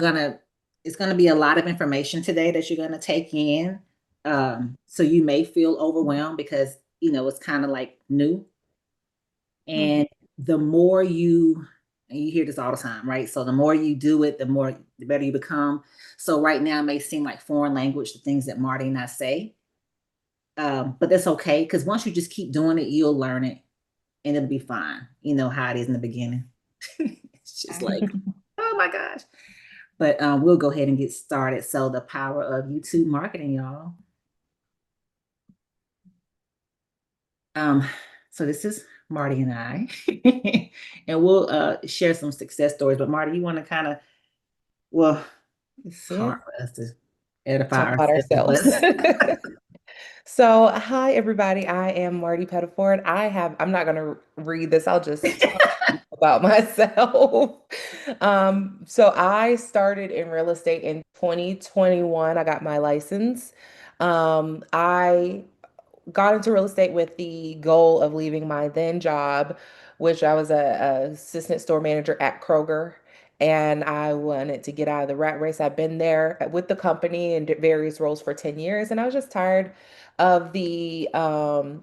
gonna it's gonna be a lot of information today that you're gonna take in. So you may feel overwhelmed because it's kind of like new. Mhm. And the more and you hear this all the time, right? So the more you do it, the better you become. So right now it may seem like foreign language, the things that Marty and I say. But that's okay because once you just keep doing it, you'll learn it and it'll be fine. You know how it is in the beginning. It's just like, oh my gosh. But we'll go ahead and get started. So the power of YouTube marketing, y'all. Um, so this is Marty and I, and we'll share some success stories. But Marty, you want to kind of, well, it's Yeah, hard for us to edify talk about ourselves, ourselves. but So, hi everybody. I am Marty Pettiford. I'm not gonna read this. I'll just talk about myself. So I started in real estate in 2021. I got my license. I got into real estate with the goal of leaving my then job, which I was a assistant store manager at Kroger. And I wanted to get out of the rat race. I've been there with the company in various roles for 10 years, and I was just tired of the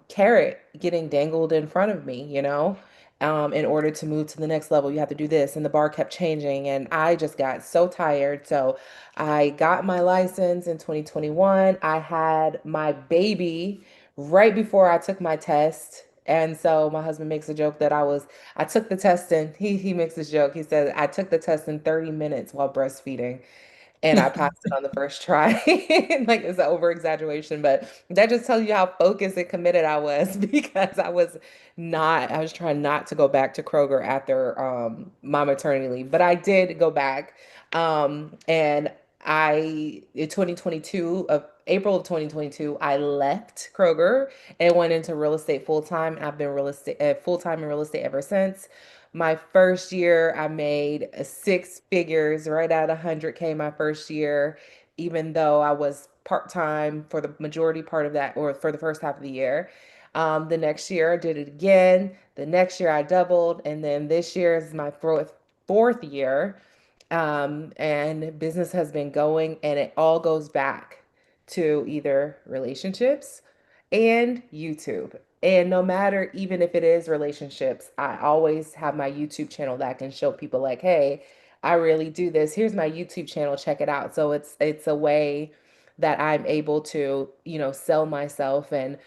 carrot getting dangled in front of me, in order to move to the next level, you have to do this. And the bar kept changing, and I just got so tired. So I got my license in 2021. I had my baby right before I took my test. And so my husband makes a joke that I took the test and he makes this joke. He said, I took the test in 30 minutes while breastfeeding and I passed it on the first try. Like it's an over exaggeration, but that just tells you how focused and committed I was because I was trying not to go back to Kroger after my maternity leave, but I did go back. And in 2022 of April of 2022, I left Kroger and went into real estate full time. I've been real estate full time in real estate ever since. My first year, I made six figures, right at 100K my first year, even though I was part-time for the majority part of that, or for the first half of the year. The next year, I did it again. The next year, I doubled. And then this year is my fourth year. And business has been going, and it all goes back to either relationships and YouTube. And no matter, even if it is relationships, I always have my YouTube channel that can show people like, hey, I really do this. Here's my YouTube channel, check it out. So it's a way that I'm able to, sell myself and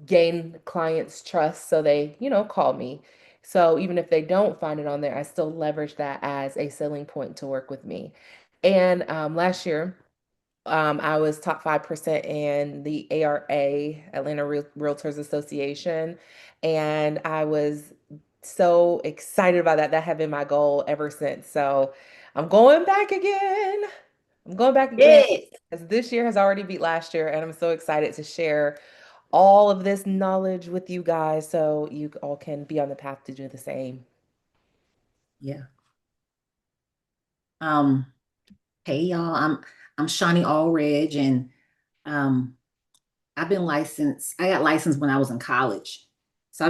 gain clients' trust so they, call me. So even if they don't find it on there, I still leverage that as a selling point to work with me. And last year, I was top 5% in the ARA, Atlanta Realtors Association. And I was so excited about that. That had been my goal ever since. So I'm going back again. I'm going back again yes, as this year has already beat last year. And I'm so excited to share all of this knowledge with you guys so you all can be on the path to do the same. yeah. Um, hey y'all, I'm Shawnee Allredge, and um, I've been licensed. I got licensed when I was in college, so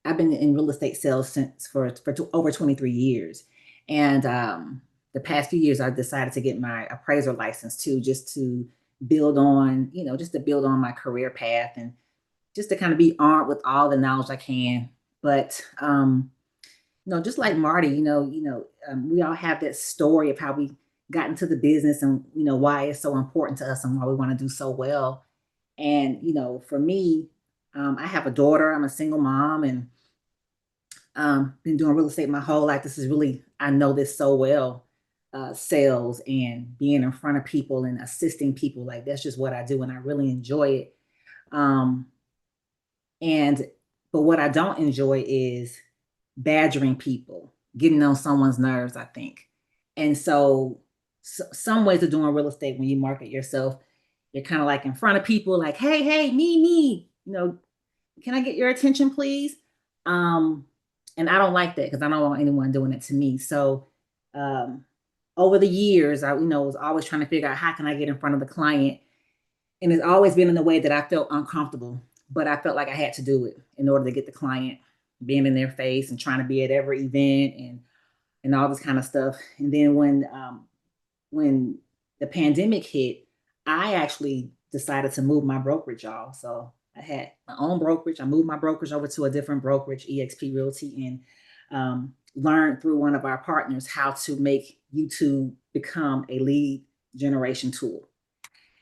I've been in real estate sales since for over 23 years, and the past few years I decided to get my appraiser license too, just to build on, just to build on my career path and just to kind of be armed with all the knowledge I can. But just like Marty, we all have that story of how we got into the business and why it's so important to us and why we want to do so well. And for me, I have a daughter. I'm a single mom, and been doing real estate my whole life. This is really, I know this so well. Sales and being in front of people and assisting people, like that's just what I do, and I really enjoy it. Um, and but what I don't enjoy is badgering people, getting on someone's nerves, I think. And so some ways of doing real estate when you market yourself, you're kind of like in front of people, like, hey, me, can I get your attention, please? Um, and I don't like that because I don't want anyone doing it to me. So um, over the years, I was always trying to figure out how can I get in front of the client, and it's always been in a way that I felt uncomfortable, but I felt like I had to do it in order to get the client, being in their face and trying to be at every event and and all this kind of stuff. And then when the pandemic hit, I actually decided to move my brokerage, y'all. So I had my own brokerage. I moved my brokerage over to a different brokerage, EXP Realty, and learned through one of our partners how to make YouTube become a lead generation tool.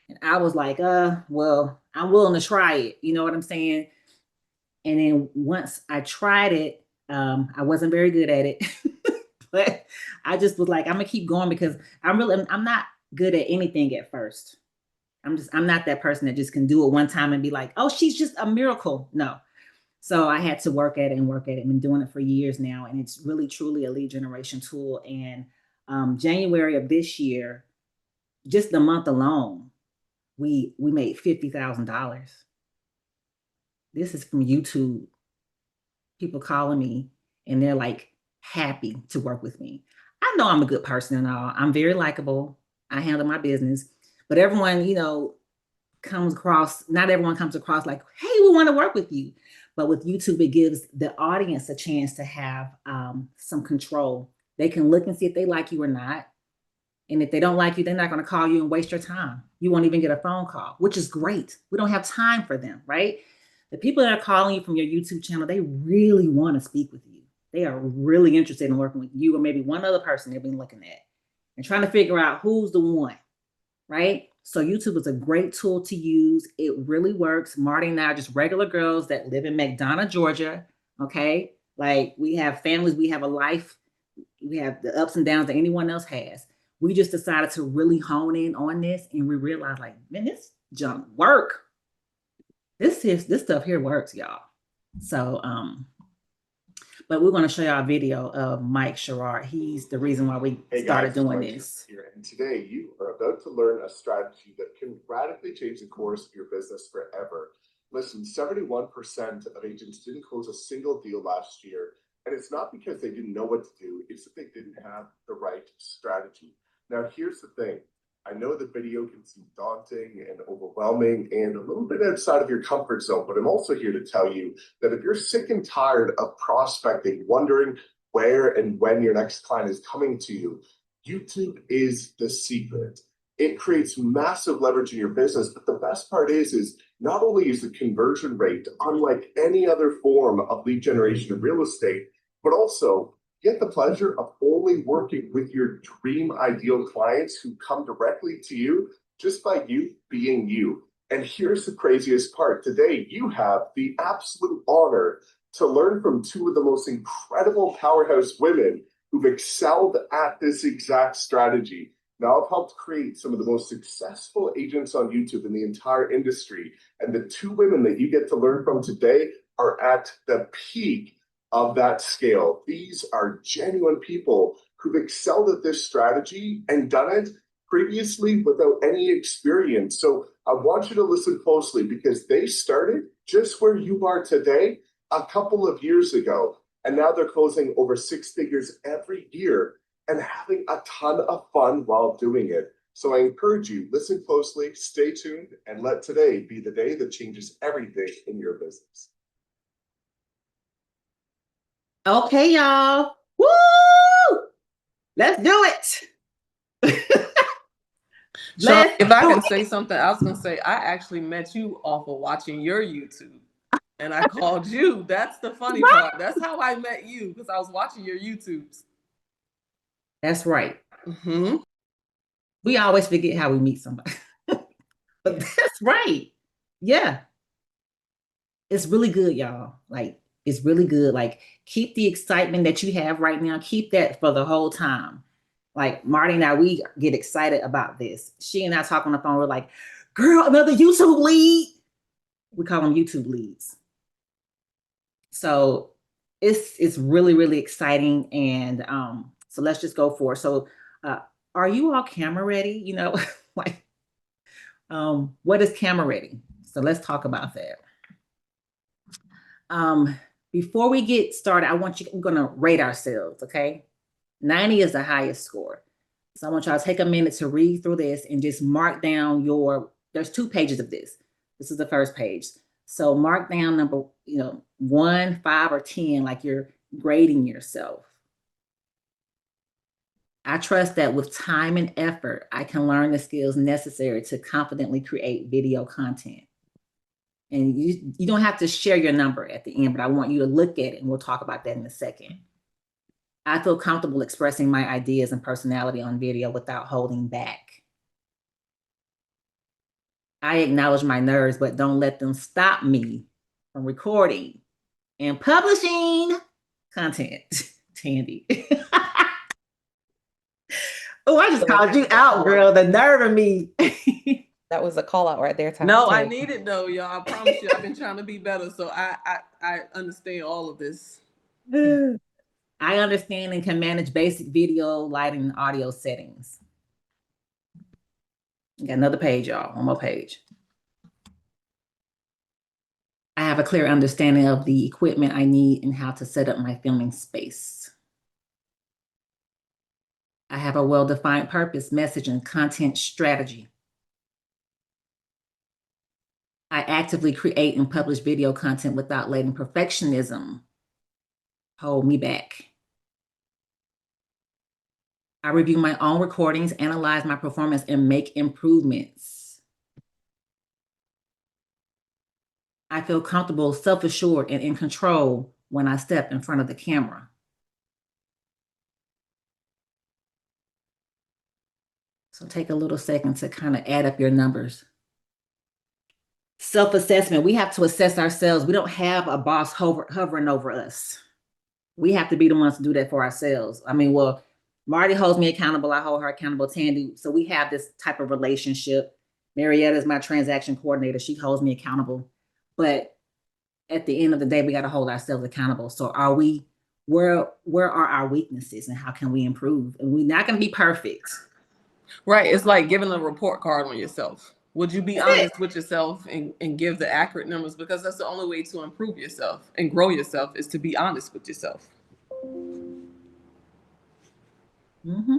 And I was like, well, I'm willing to try it. You know what I'm saying? And then once I tried it, I wasn't very good at it. But I just was like, I'm gonna keep going because I'm not good at anything at first. I'm not that person that just can do it one time and be like, oh, she's just a miracle. No. So I had to work at it and work at it. I've been doing it for years now, and it's really truly a lead generation tool. And January of this year, just the month alone, we made $50,000. This is from YouTube. People calling me and they're like happy to work with me. I know I'm a good person and all. I'm very likable. I handle my business, but everyone, comes across, not everyone comes across like, hey, we want to work with you. But with YouTube, it gives the audience a chance to have some control. They can look and see if they like you or not. And if they don't like you, they're not going to call you and waste your time. You won't even get a phone call, which is great. We don't have time for them, right? The people that are calling you from your YouTube channel, they really want to speak with you. They are really interested in working with you or maybe one other person they've been looking at and trying to figure out who's the one, right? So YouTube is a great tool to use. It really works. Marty and I are just regular girls that live in McDonough, Georgia. Okay. Like we have families, we have a life, we have the ups and downs that anyone else has. We just decided to really hone in on this and we realized, like, man, this junk work. This stuff here works, y'all. So but we're going to show y'all a video of Mike Sherrard. He's the reason why we started doing this. Here, and today you are about to learn a strategy that can radically change the course of your business forever. Listen, 71% of agents didn't close a single deal last year, and it's not because they didn't know what to do, it's that they didn't have the right strategy. Now, here's the thing. I know the video can seem daunting and overwhelming and a little bit outside of your comfort zone, but I'm also here to tell you that if you're sick and tired of prospecting, wondering where and when your next client is coming to you, YouTube is the secret. It creates massive leverage in your business, but the best part is not only is the conversion rate unlike any other form of lead generation in real estate, but also get the pleasure of only working with your dream ideal clients who come directly to you just by you being you. And here's the craziest part. Today, you have the absolute honor to learn from two of the most incredible powerhouse women who've excelled at this exact strategy. Now, I've helped create some of the most successful agents on YouTube in the entire industry. And the two women that you get to learn from today are at the peak of that scale. These are genuine people who've excelled at this strategy and done it previously without any experience. So I want you to listen closely because they started just where you are today a couple of years ago. And now they're closing over 6 figures every year and having a ton of fun while doing it. So I encourage you, listen closely, stay tuned, and let today be the day that changes everything in your business. Okay, y'all. Woo! Let's do it. Sean, if I can say something, I was gonna say I actually met you off of watching your YouTube, and I called you. That's the funny part. That's how I met you because I was watching your YouTubes. That's right. Mm-hmm. We always forget how we meet somebody, but that's right. Yeah, it's really good, y'all. Like it's really good. Like keep the excitement that you have right now. Keep that for the whole time. Like Marty and I, we get excited about this. She and I talk on the phone. We're like, girl, another YouTube lead. We call them YouTube leads. So it's really, really exciting. And so let's just go for it. So are you all camera ready? You know, like what is camera ready? So let's talk about that. Before we get started, I'm gonna rate ourselves, okay? 90 is the highest score. So I want y'all to take a minute to read through this and just mark down there's 2 pages of this. This is the first page. So mark down number, 1, 5, or 10, like you're grading yourself. I trust that with time and effort, I can learn the skills necessary to confidently create video content. And you don't have to share your number at the end, but I want you to look at it, and we'll talk about that in a second. I feel comfortable expressing my ideas and personality on video without holding back. I acknowledge my nerves, but don't let them stop me from recording and publishing content. Tandy. Oh, I just called you out, girl. The nerve of me. That was a call out right there. No, I need it though, y'all. I promise you, I've been trying to be better, so I understand all of this. I understand and can manage basic video, lighting, and audio settings. Got another page, y'all. One more page. I have a clear understanding of the equipment I need and how to set up my filming space. I have a well-defined purpose, message, and content strategy. I actively create and publish video content without letting perfectionism hold me back. I review my own recordings, analyze my performance, and make improvements. I feel comfortable, self-assured, and in control when I step in front of the camera. So take a little second to kind of add up your numbers. Self-assessment. We have to assess ourselves. We don't have a boss hovering over us. We have to be the ones to do that for ourselves. I mean, well, Marty holds me accountable. I hold her accountable, Tandy. So we have this type of relationship. Marietta is my transaction coordinator. She holds me accountable. But at the end of the day, we got to hold ourselves accountable. So where are our weaknesses and how can we improve? And we're not going to be perfect. Right. It's like giving a report card on yourself. Would you be honest with yourself and give the accurate numbers? Because that's the only way to improve yourself and grow yourself, is to be honest with yourself. Mm-hmm.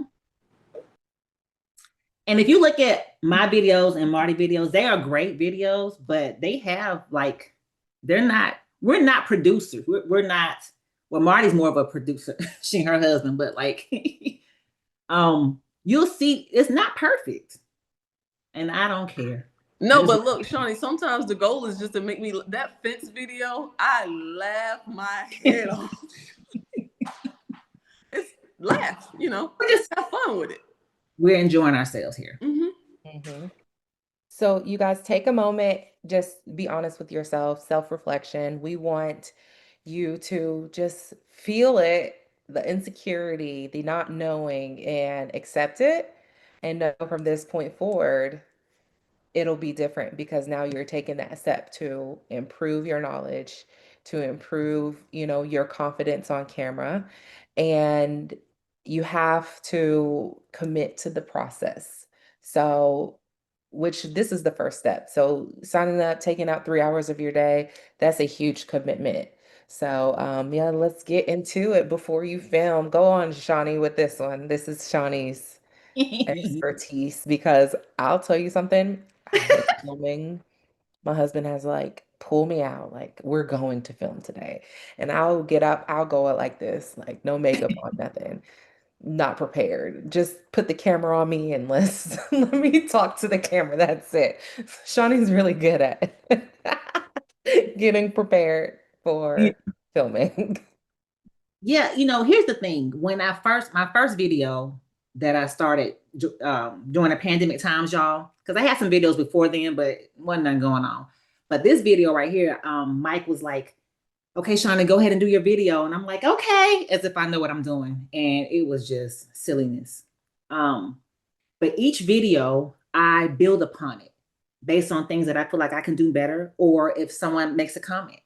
And if you look at my videos and Marty videos, they are great videos, but they have we're not producers. We're not, well, Marty's more of a producer, she and her husband, but you'll see it's not perfect. And I don't care. No, but look, Shawnee, sometimes the goal is just to make me, that fence video, I laugh my head off. It's laugh, we just have fun with it. We're enjoying ourselves here. Mm-hmm. Mm-hmm. So you guys take a moment, just be honest with yourself, self-reflection. We want you to just feel it, the insecurity, the not knowing, and accept it. And know from this point forward, it'll be different because now you're taking that step to improve your knowledge, to improve, your confidence on camera. And you have to commit to the process. So, which this is the first step. So signing up, taking out 3 hours of your day, that's a huge commitment. So yeah, let's get into it before you film. Go on, Shawnee, with this one. This is Shawnee's expertise, because I'll tell you something, I hate filming. My husband has pull me out, we're going to film today. And I'll get up, I'll go out like this, no makeup on, nothing, not prepared. Just put the camera on me and let me talk to the camera. That's it. Shawnee's really good at getting prepared for filming. Yeah, here's the thing. When my first video that I started during the pandemic times, y'all, because I had some videos before then, but wasn't nothing going on. But this video right here, Mike was like, okay, Shauna, go ahead and do your video. And I'm like, okay, as if I know what I'm doing. And it was just silliness. But each video, I build upon it based on things that I feel like I can do better. Or if someone makes a comment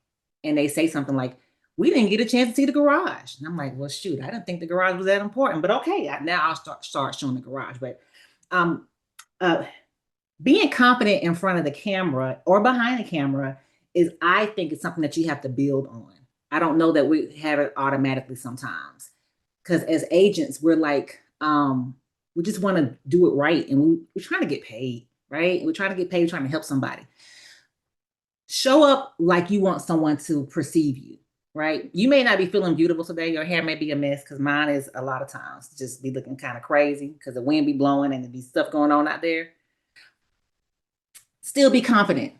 and they say something like, we didn't get a chance to see the garage. And I'm like, well, shoot, I didn't think the garage was that important, but okay, now I'll start showing the garage. But being confident in front of the camera or behind the camera I think it's something that you have to build on. I don't know that we have it automatically sometimes, because as agents, we're we just want to do it right. And we're trying to get paid, right? We're trying to get paid, we're trying to help somebody. Show up like you want someone to perceive you. right? You may not be feeling beautiful today. Your hair may be a mess, because mine is a lot of times just be looking kind of crazy because the wind be blowing and there be stuff going on out there. Still be confident,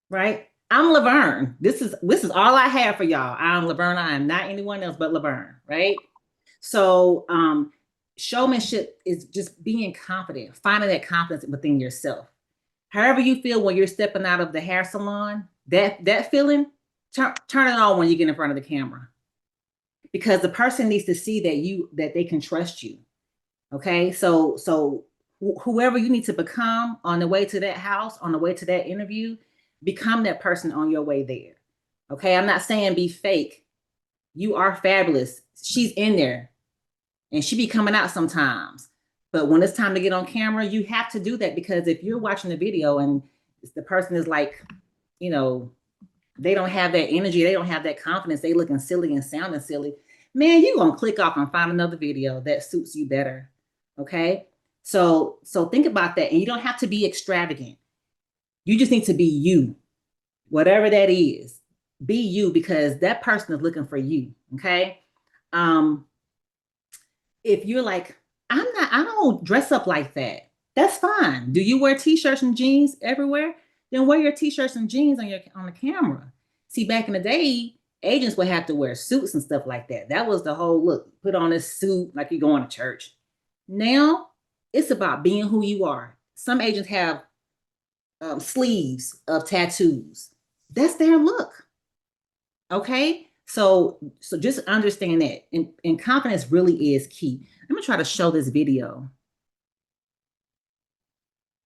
right? I'm Laverne. This is all I have for y'all. I'm Laverne. I am not anyone else but Laverne, right? So showmanship is just being confident, finding that confidence within yourself. However you feel when you're stepping out of the hair salon, that feeling, turn it on when you get in front of the camera. Because the person needs to see that they can trust you. Okay? So whoever you need to become on the way to that house, on the way to that interview, become that person on your way there. Okay? I'm not saying be fake. You are fabulous. She's in there and she be coming out sometimes. But when it's time to get on camera, you have to do that, because if you're watching the video and the person is like, you know, they don't have that energy, they don't have that confidence, they looking silly and sounding silly, man, you're gonna click off and find another video that suits you better. Okay? So think about that. And you don't have to be extravagant. You just need to be you. Whatever that is, be you, because that person is looking for you. Okay? If you're like, I don't dress up like that, that's fine. Do you wear t-shirts and jeans everywhere? Then wear your t-shirts and jeans on the camera. See, back in the day, agents would have to wear suits and stuff like that. That was the whole look. Put on a suit like you're going to church. Now, it's about being who you are. Some agents have sleeves of tattoos. That's their look. Okay? So just understand that. And confidence really is key. I'm going to try to show this video.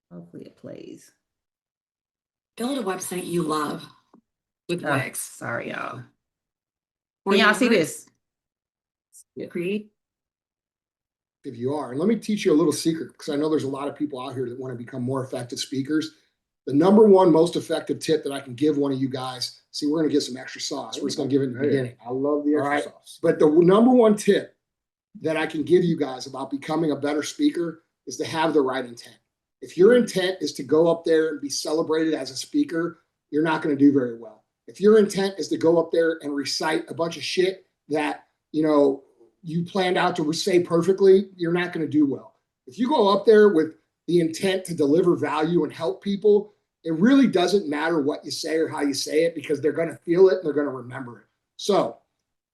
Hopefully it plays. Build a website you love with Wix. Sorry, y'all. Or Can y'all use see Wix. this? Yeah. Create. If you are, and let me teach you a little secret, because I know there's a lot of people out here that want to become more effective speakers. The number one most effective tip that I can give one of you guys, see, we're going to get some extra sauce. We're just going to give it in the beginning. I love the extra sauce. But the number one tip that I can give you guys about becoming a better speaker is to have the right intent. If your intent is to go up there and be celebrated as a speaker, you're not going to do very well. If your intent is to go up there and recite a bunch of shit that, you planned out to say perfectly, you're not going to do well. If you go up there with the intent to deliver value and help people, it really doesn't matter what you say or how you say it, because they're going to feel it and they're going to remember it. So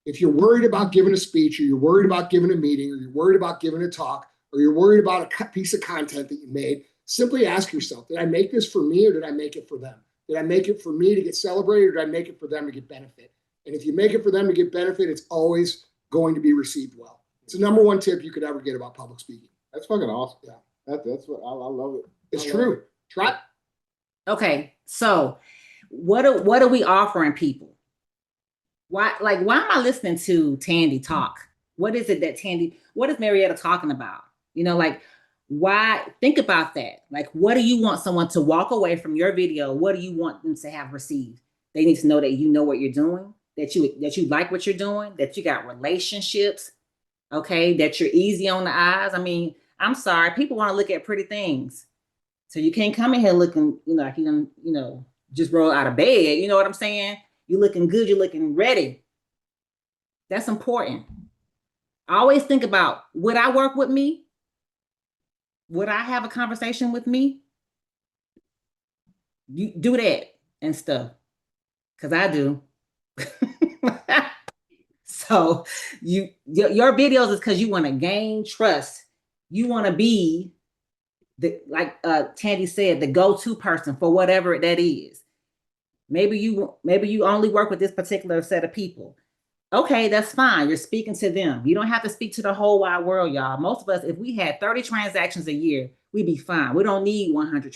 if you're worried about giving a speech, or you're worried about giving a meeting, or you're worried about giving a talk, or you're worried about a piece of content that you made, simply ask yourself, did I make this for me, or did I make it for them? Did I make it for me to get celebrated, or did I make it for them to get benefit? And if you make it for them to get benefit, it's always going to be received well. It's the number one tip you could ever get about public speaking. That's fucking awesome. Yeah. That's what I love it. It's true. Try it. Okay, so what are we offering people? Why am I listening to Tandy talk? What is it that what is Marietta talking about? Why? Think about that. Like, what do you want someone to walk away from your video? What do you want them to have received? They need to know that you know what you're doing, that you like what you're doing, that you got relationships, okay, that you're easy on the eyes. I mean, I'm sorry, people want to look at pretty things. So you can't come in here looking, like you just roll out of bed. You know what I'm saying? You're looking good, you're looking ready. That's important. I always think about, would I work with me? Would I have a conversation with me? You do that and stuff, because I do. So your videos is because you want to gain trust. You want to be like Tandy said, the go-to person for whatever that is. Maybe you only work with this particular set of people. Okay, that's fine. You're speaking to them. You don't have to speak to the whole wide world, y'all. Most of us, if we had 30 transactions a year, we'd be fine. We don't need 100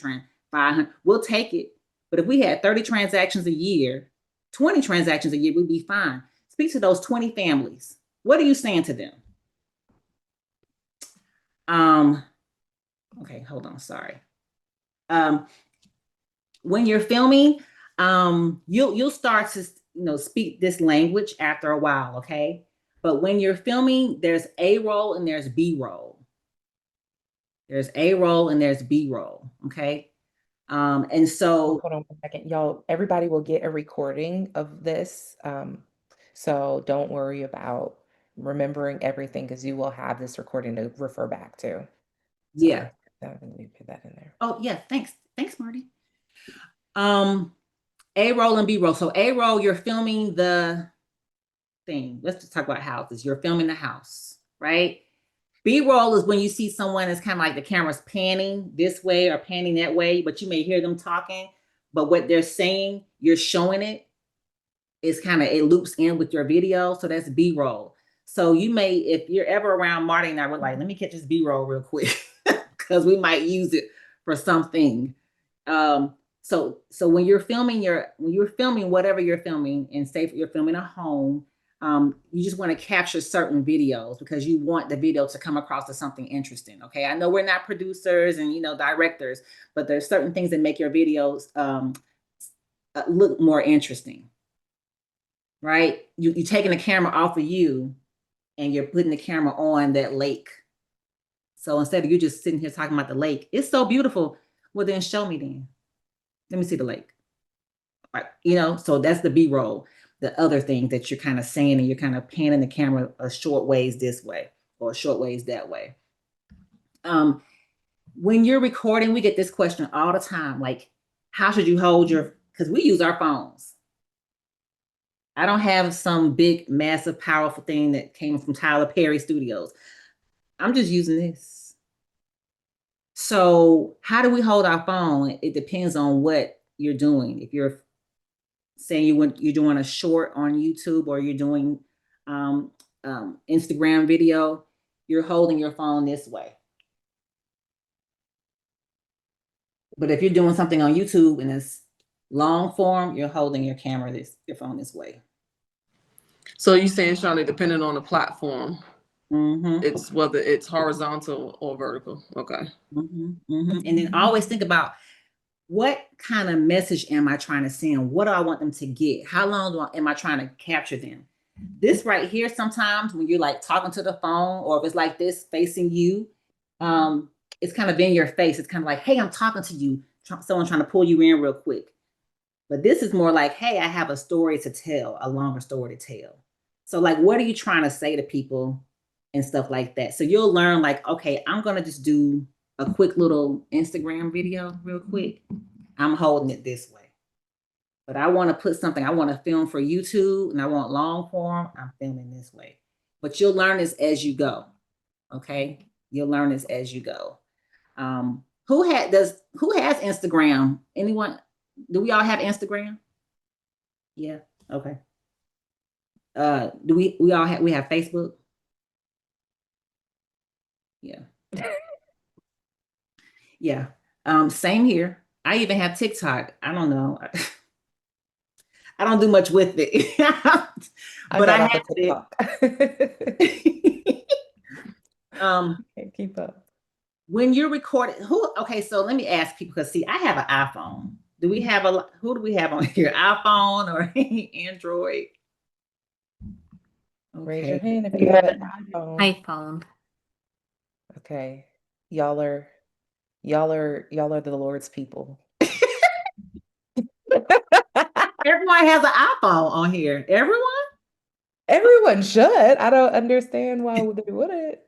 500. We'll take it. But if we had 30 transactions a year, 20 transactions a year, we'd be fine. Speak to those 20 families. What are you saying to them? Okay, hold on, sorry. When you're filming, you'll start to speak this language after a while, okay? But when you're filming, there's A roll and there's B roll. There's A roll and there's B roll, okay? And so hold on a second, y'all. Everybody will get a recording of this. So don't worry about remembering everything because you will have this recording to refer back to. So Yeah. let me put that in there. Oh, yeah. Thanks, Marty. A roll and B roll. So A roll, you're filming the thing. Let's just talk about houses. You're filming the house, right? B roll is when you see someone is kind of like the camera's panning this way or panning that way, but you may hear them talking, but what they're saying, you're showing it. It's kind of, it loops in with your video. So that's B roll. So you may, if you're ever around Marty and I, we're like, let me catch this B roll real quick because we might use it for something. So when you're filming whatever you're filming, and say you're filming a home, you just want to capture certain videos because you want the video to come across as something interesting. Okay, I know we're not producers and directors, but there's certain things that make your videos look more interesting, right? You're taking the camera off of you and you're putting the camera on that lake. So instead of you just sitting here talking about the lake, it's so beautiful. Well, then show me then. Let me see the lake. Right. So that's the B-roll. The other thing that you're kind of saying, and you're kind of panning the camera a short ways this way or a short ways that way. When you're recording, we get this question all the time, like, how should you hold because we use our phones. I don't have some big, massive, powerful thing that came from Tyler Perry Studios. I'm just using this. So how do we hold our phone? It depends on what you're doing. If you're saying you're doing a short on YouTube or you're doing Instagram video, you're holding your phone this way. But if you're doing something on YouTube and it's long form, you're holding your phone this way. So you're saying, Shawnee, depending on the platform, Mm-hmm. it's whether it's horizontal or vertical. Okay. Mm-hmm. Mm-hmm. And then always think about, what kind of message am I trying to send? What do I want them to get? How long am I trying to capture them? This right here, sometimes when you're like talking to the phone, or if it's like this facing you, it's kind of in your face. It's kind of like, hey, I'm talking to you. Someone trying to pull you in real quick. But this is more like, hey, I have a story to tell, a longer story to tell. So like, what are you trying to say to people and stuff like that? So you'll learn like, okay, I'm going to just do a quick little Instagram video real quick. I'm holding it this way. But I want to put something, I want to film for YouTube and I want long form, I'm filming this way. But you'll learn this as you go. Okay? You'll learn this as you go. Who has Instagram? Anyone? Do we all have Instagram? Yeah. Okay. Do we have Facebook? Yeah. Yeah. Same here. I even have TikTok. I don't know. I don't do much with it. But I have it. Can't keep up. When you're recording, okay, so let me ask people, because see, I have an iPhone. Who do we have on here? iPhone or Android? Raise your hand if you have an iPhone. iPhone. Okay. Y'all are the Lord's people. Everyone has an iPhone on here. Everyone should. I don't understand why they wouldn't.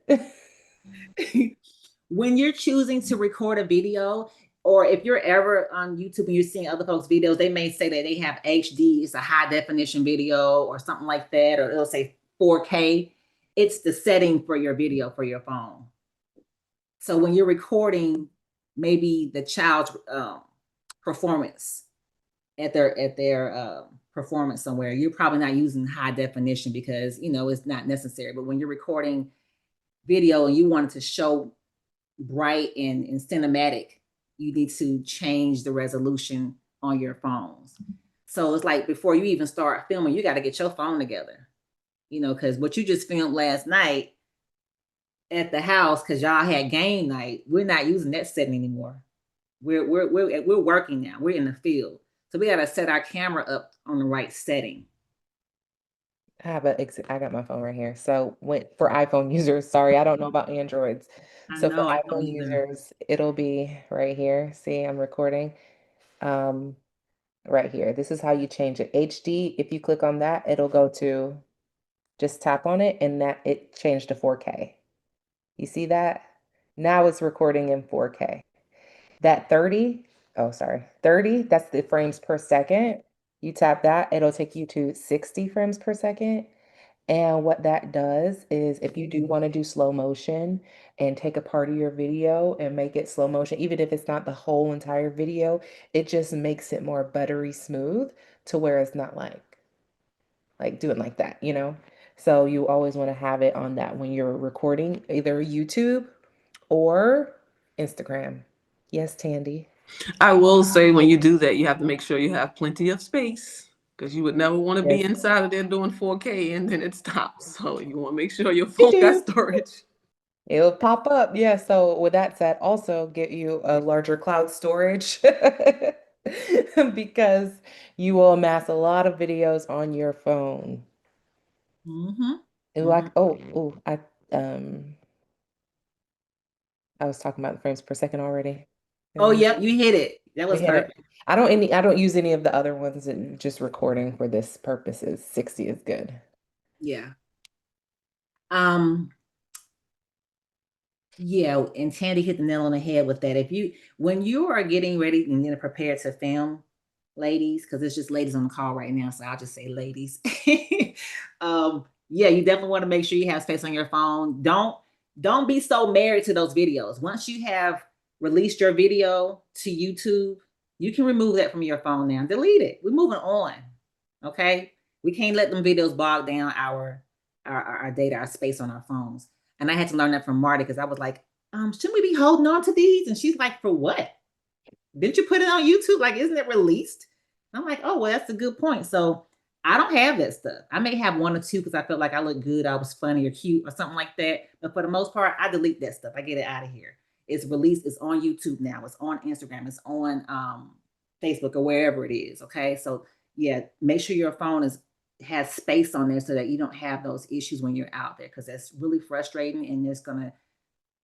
When you're choosing to record a video, or if you're ever on YouTube and you're seeing other folks' videos, they may say that they have HD, it's a high definition video or something like that, or it'll say 4K. It's the setting for your video for your phone. So when you're recording maybe the child's performance at their performance somewhere, you're probably not using high definition because it's not necessary. But when you're recording video and you want it to show bright and cinematic, you need to change the resolution on your phones. So it's like, before you even start filming, you got to get your phone together, because what you just filmed last night at the house, because y'all had game night, we're not using that setting anymore. We're working now. We're in the field. So we got to set our camera up on the right setting. I got my phone right here. So for iPhone users, sorry, I don't know about Androids. So for iPhone users, it'll be right here. See, I'm recording. right here. This is how you change it. HD, if you click on that, it'll go to, just tap on it and that it changed to 4K. You see that? Now it's recording in 4K. That 30, oh, sorry, 30, that's the frames per second. You tap that, it'll take you to 60 frames per second. And what that does is if you do want to do slow motion and take a part of your video and make it slow motion, even if it's not the whole entire video, it just makes it more buttery smooth to where it's not like doing like that, you know? So you always want to have it on that when you're recording either YouTube or Instagram. Yes, Tandy. I will say when you do that, you have to make sure you have plenty of space because you would never want to be Yes, inside of there doing 4K and then it stops. So you want to make sure your you phone got do. storage. It'll pop up. Yeah. So with that said, also get you a larger cloud storage because you will amass a lot of videos on your phone. Mm-hmm. Ooh, Mm-hmm. um I was talking about the frames per second already. Oh, yep, you hit it. That We was hit it. perfect. I don't use any of the other ones and just recording for this purposes. 60 is good. Yeah. Um, yeah, and Tandy hit the nail on the head with that. When you are getting ready and then prepared to film, ladies, because it's just ladies on the call right now, so I'll just say ladies. Yeah, you definitely want to make sure you have space on your phone. Don't be so married to those videos. Once you have released your video to YouTube, you can remove that from your phone now. Delete it. We're moving on. Okay. We can't let them videos bog down our data, our space on our phones. And I had to learn that from Marty because I was like, shouldn't we be holding on to these? And she's like, for what? Didn't you put it on YouTube? Like, isn't it released? I'm like, oh, well, that's a good point. So I don't have that stuff. I may have one or two because I felt like I looked good, I was funny or cute or something like that. But for the most part, I delete that stuff. I get it out of here. It's released. It's on YouTube now. It's on Instagram. It's on Facebook or wherever it is. Okay. So yeah, make sure your phone has space on there so that you don't have those issues when you're out there because that's really frustrating and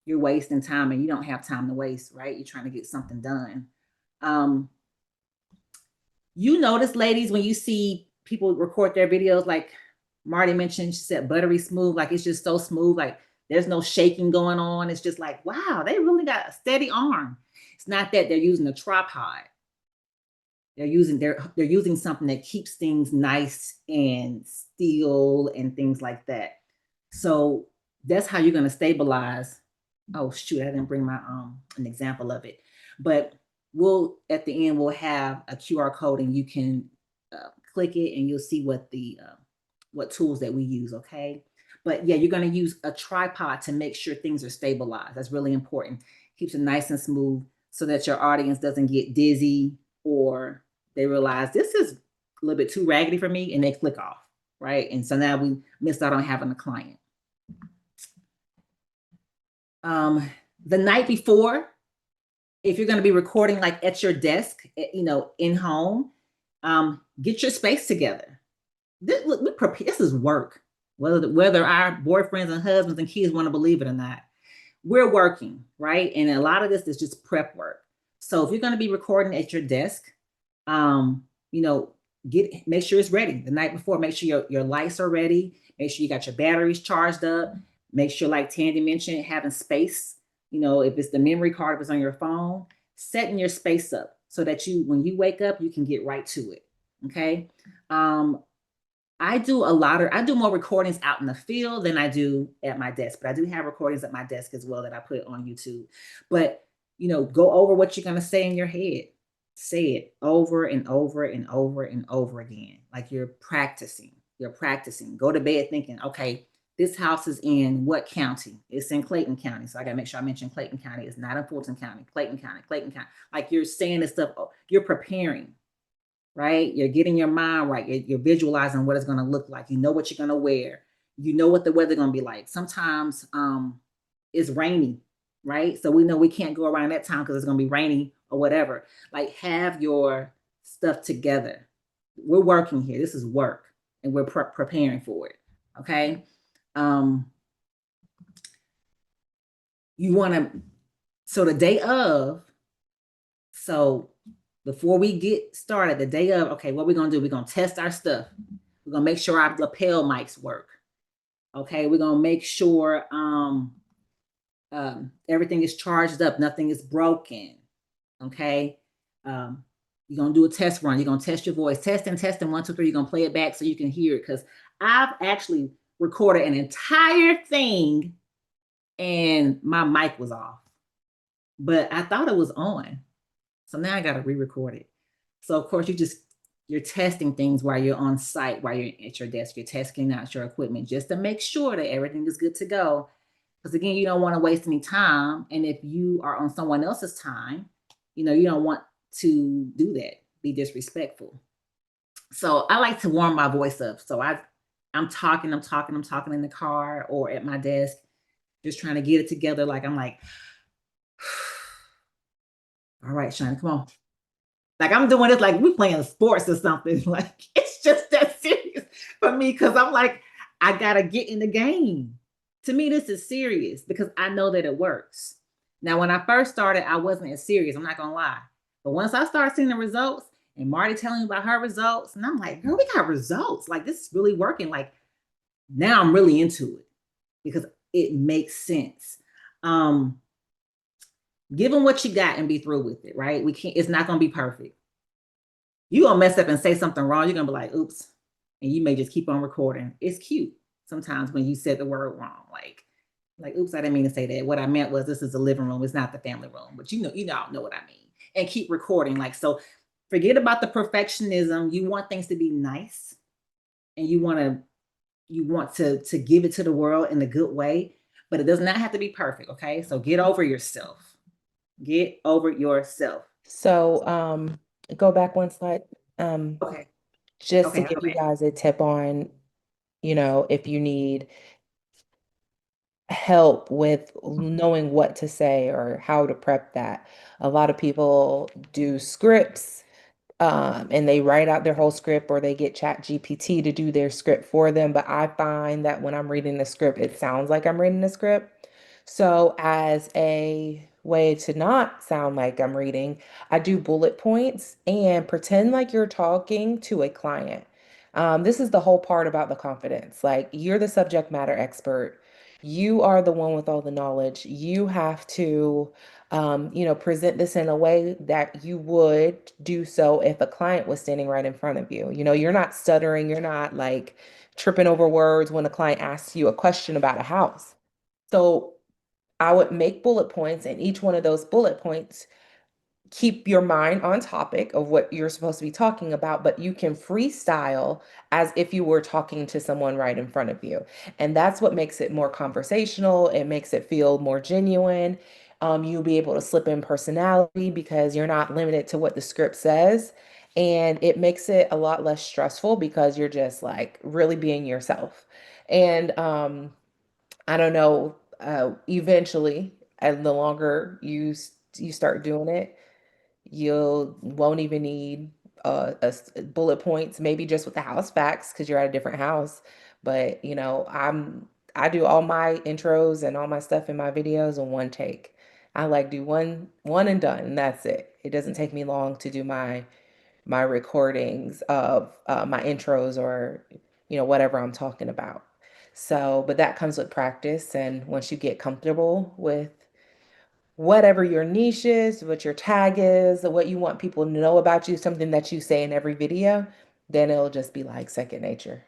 you're wasting time and you don't have time to waste, right? You're trying to get something done. Um, you notice, ladies, when you see people record their videos, like Marty mentioned, she said buttery smooth, like it's just so smooth, like there's no shaking going on. It's just like, wow, they really got a steady arm. It's not that they're using a tripod. They're using something that keeps things nice and still and things like that. So that's how you're gonna stabilize. Oh shoot, I didn't bring my an example of it, but we'll at the end we'll have a QR code and you can click it and you'll see what tools that we use. Okay, but yeah, you're gonna use a tripod to make sure things are stabilized. That's really important. Keeps it nice and smooth so that your audience doesn't get dizzy or they realize this is a little bit too raggedy for me and they click off, right? And so now we missed out on having a client. The night before, if you're going to be recording like at your desk, in home, get your space together. This is work, whether our boyfriends and husbands and kids want to believe it or not. We're working, right? And a lot of this is just prep work. So if you're going to be recording at your desk, um, you know, make sure it's ready the night before. Make sure your lights are ready. Make sure you got your batteries charged up. Make sure, like Tandy mentioned, having space. If it's the memory card, if it's on your phone, setting your space up so that when you wake up, you can get right to it. Okay. I do more recordings out in the field than I do at my desk, but I do have recordings at my desk as well that I put on YouTube. But, go over what you're going to say in your head. Say it over and over and over and over again. Like you're practicing. You're practicing. Go to bed thinking, okay, this house is in what county? It's in Clayton County. So I got to make sure I mention Clayton County. It's not in Fulton County. Clayton County, Clayton County. Like you're saying this stuff, you're preparing, right? You're getting your mind right. You're visualizing what it's going to look like. You know what you're going to wear. You know what the weather's going to be like. Sometimes it's rainy, right? So we know we can't go around that time because it's going to be rainy or whatever. Like have your stuff together. We're working here. This is work and we're preparing for it. Okay. You want to, so the day of, so before we get started, the day of, okay, what we're gonna do? We're gonna test our stuff. We're gonna make sure our lapel mics work. Okay, we're gonna make sure everything is charged up, nothing is broken. Okay. You're gonna do a test run. You're gonna test your voice, testing, 1, 2, 3. You're gonna play it back so you can hear it. Because I've actually recorded an entire thing and my mic was off, but I thought it was on. So now I got to re-record it. So of course you're testing things while you're on site, while you're at your desk. You're testing out your equipment just to make sure that everything is good to go. Because again, you don't want to waste any time. And if you are on someone else's time, you don't want to do that, be disrespectful. So I like to warm my voice up. So I'm talking in the car or at my desk, just trying to get it together. Like I'm like, all right, Shine, come on. Like I'm doing this like we playing sports or something. Like it's just that serious for me because I'm like, I gotta get in the game. To me, this is serious because I know that it works. Now, when I first started, I wasn't as serious. I'm not gonna lie. But once I started seeing the results and Marty telling me about her results, and I'm like, girl, we got results. Like this is really working. Like now I'm really into it because it makes sense. Give them what you got and be through with it, right? It's not gonna be perfect. You gonna mess up and say something wrong, you're gonna be like, oops. And you may just keep on recording. It's cute sometimes when you said the word wrong. Like, oops, I didn't mean to say that. What I meant was this is the living room, it's not the family room. But you all know what I mean. And keep recording. Like, so forget about the perfectionism. You want things to be nice and you want to give it to the world in a good way, but it does not have to be perfect. Okay. So get over yourself. Get over yourself. So go back one slide. Okay. Just to Okay. give you guys a tip on, if you need help with knowing what to say or how to prep that. A lot of people do scripts, and they write out their whole script or they get Chat GPT to do their script for them. But I find that when I'm reading the script, it sounds like I'm reading the script. So as a way to not sound like I'm reading, I do bullet points and pretend like you're talking to a client. This is the whole part about the confidence. Like you're the subject matter expert. You are the one with all the knowledge. You have to present this in a way that you would do so if a client was standing right in front of you. You're not stuttering, you're not like tripping over words when a client asks you a question about a house. So I would make bullet points, and each one of those bullet points keep your mind on topic of what you're supposed to be talking about, but you can freestyle as if you were talking to someone right in front of you. And that's what makes it more conversational. It makes it feel more genuine. You'll be able to slip in personality because you're not limited to what the script says. And it makes it a lot less stressful because you're just like really being yourself. And I don't know, eventually, and the longer you start doing it, you won't even need bullet points, maybe just with the house facts because you're at a different house. But I do all my intros and all my stuff in my videos in one take. I like do one and done, and that's it. It doesn't take me long to do my recordings of my intros or whatever I'm talking about. So, but that comes with practice, and once you get comfortable with whatever your niche is, what your tag is, what you want people to know about you, something that you say in every video, then it'll just be like second nature.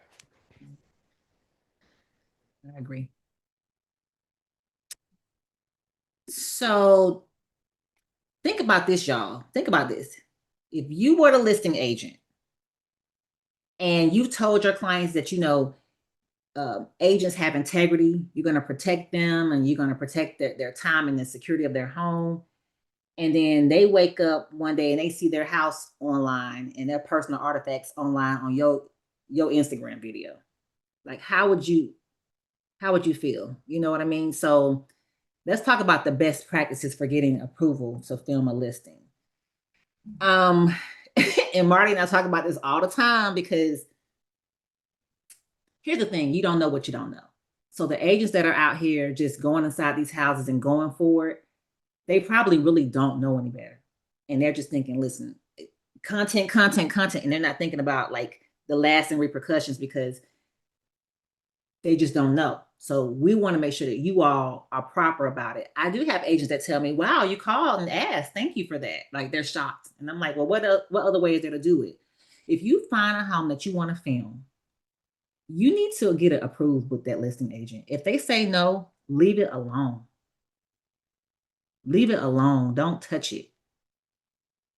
I agree. So think about this, y'all. Think about this. If you were the listing agent and you told your clients that, agents have integrity, you're going to protect them and you're going to protect their time and the security of their home. And then they wake up one day and they see their house online and their personal artifacts online on your Instagram video. Like, how would you feel? You know what I mean? So let's talk about the best practices for getting approval to film a listing. And Marty and I talk about this all the time because here's the thing, you don't know what you don't know. So the agents that are out here just going inside these houses and going for it, they probably really don't know any better. And they're just thinking, listen, content, content, content, and they're not thinking about like the lasting repercussions because they just don't know. So we want to make sure that you all are proper about it. I do have agents that tell me, "Wow, you called and asked. Thank you for that." Like they're shocked, and I'm like, "Well, what other way is there to do it? If you find a home that you want to film, you need to get it approved with that listing agent. If they say no, leave it alone. Leave it alone. Don't touch it.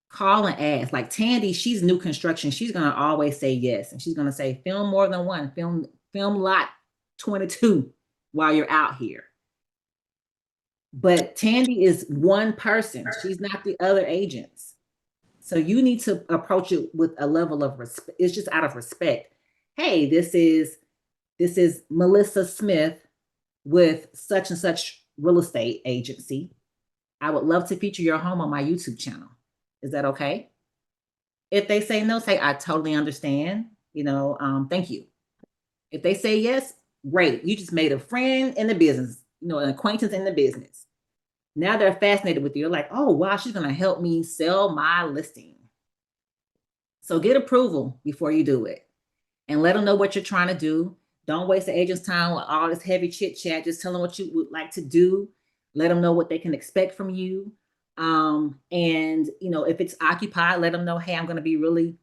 Call and ask. Like Tandy, she's new construction. She's gonna always say yes, and she's gonna say film more than one. Film lot 22 while you're out here. But Tandy is one person. She's not the other agents. So you need to approach it with a level of respect. It's just out of respect. Hey, this is Melissa Smith with such and such real estate agency. I would love to feature your home on my YouTube channel. Is that okay? If they say no, say I totally understand. Thank you. If they say yes, great. You just made a friend in the business, an acquaintance in the business. Now they're fascinated with you. They're like, oh, wow, she's going to help me sell my listing. So get approval before you do it and let them know what you're trying to do. Don't waste the agent's time with all this heavy chit chat. Just tell them what you would like to do. Let them know what they can expect from you. And if it's occupied, let them know, hey, I'm going to be really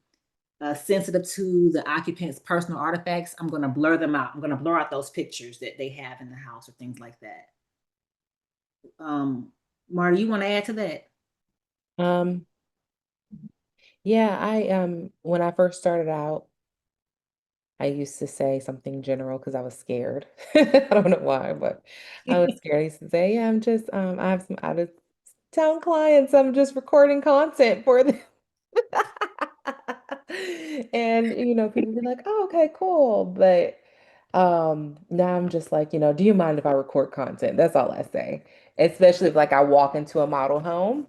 sensitive to the occupant's personal artifacts. I'm going to blur them out. I'm going to blur out those pictures that they have in the house or things like that. Marty, you want to add to that? Yeah, I when I first started out, I used to say something general because I was scared. I don't know why, but I was scared. I used to say, yeah, I'm just I have some out of town clients. I'm just recording content for them. And people be like, oh, okay, cool. But now I'm just like, do you mind if I record content? That's all I say. Especially if like I walk into a model home.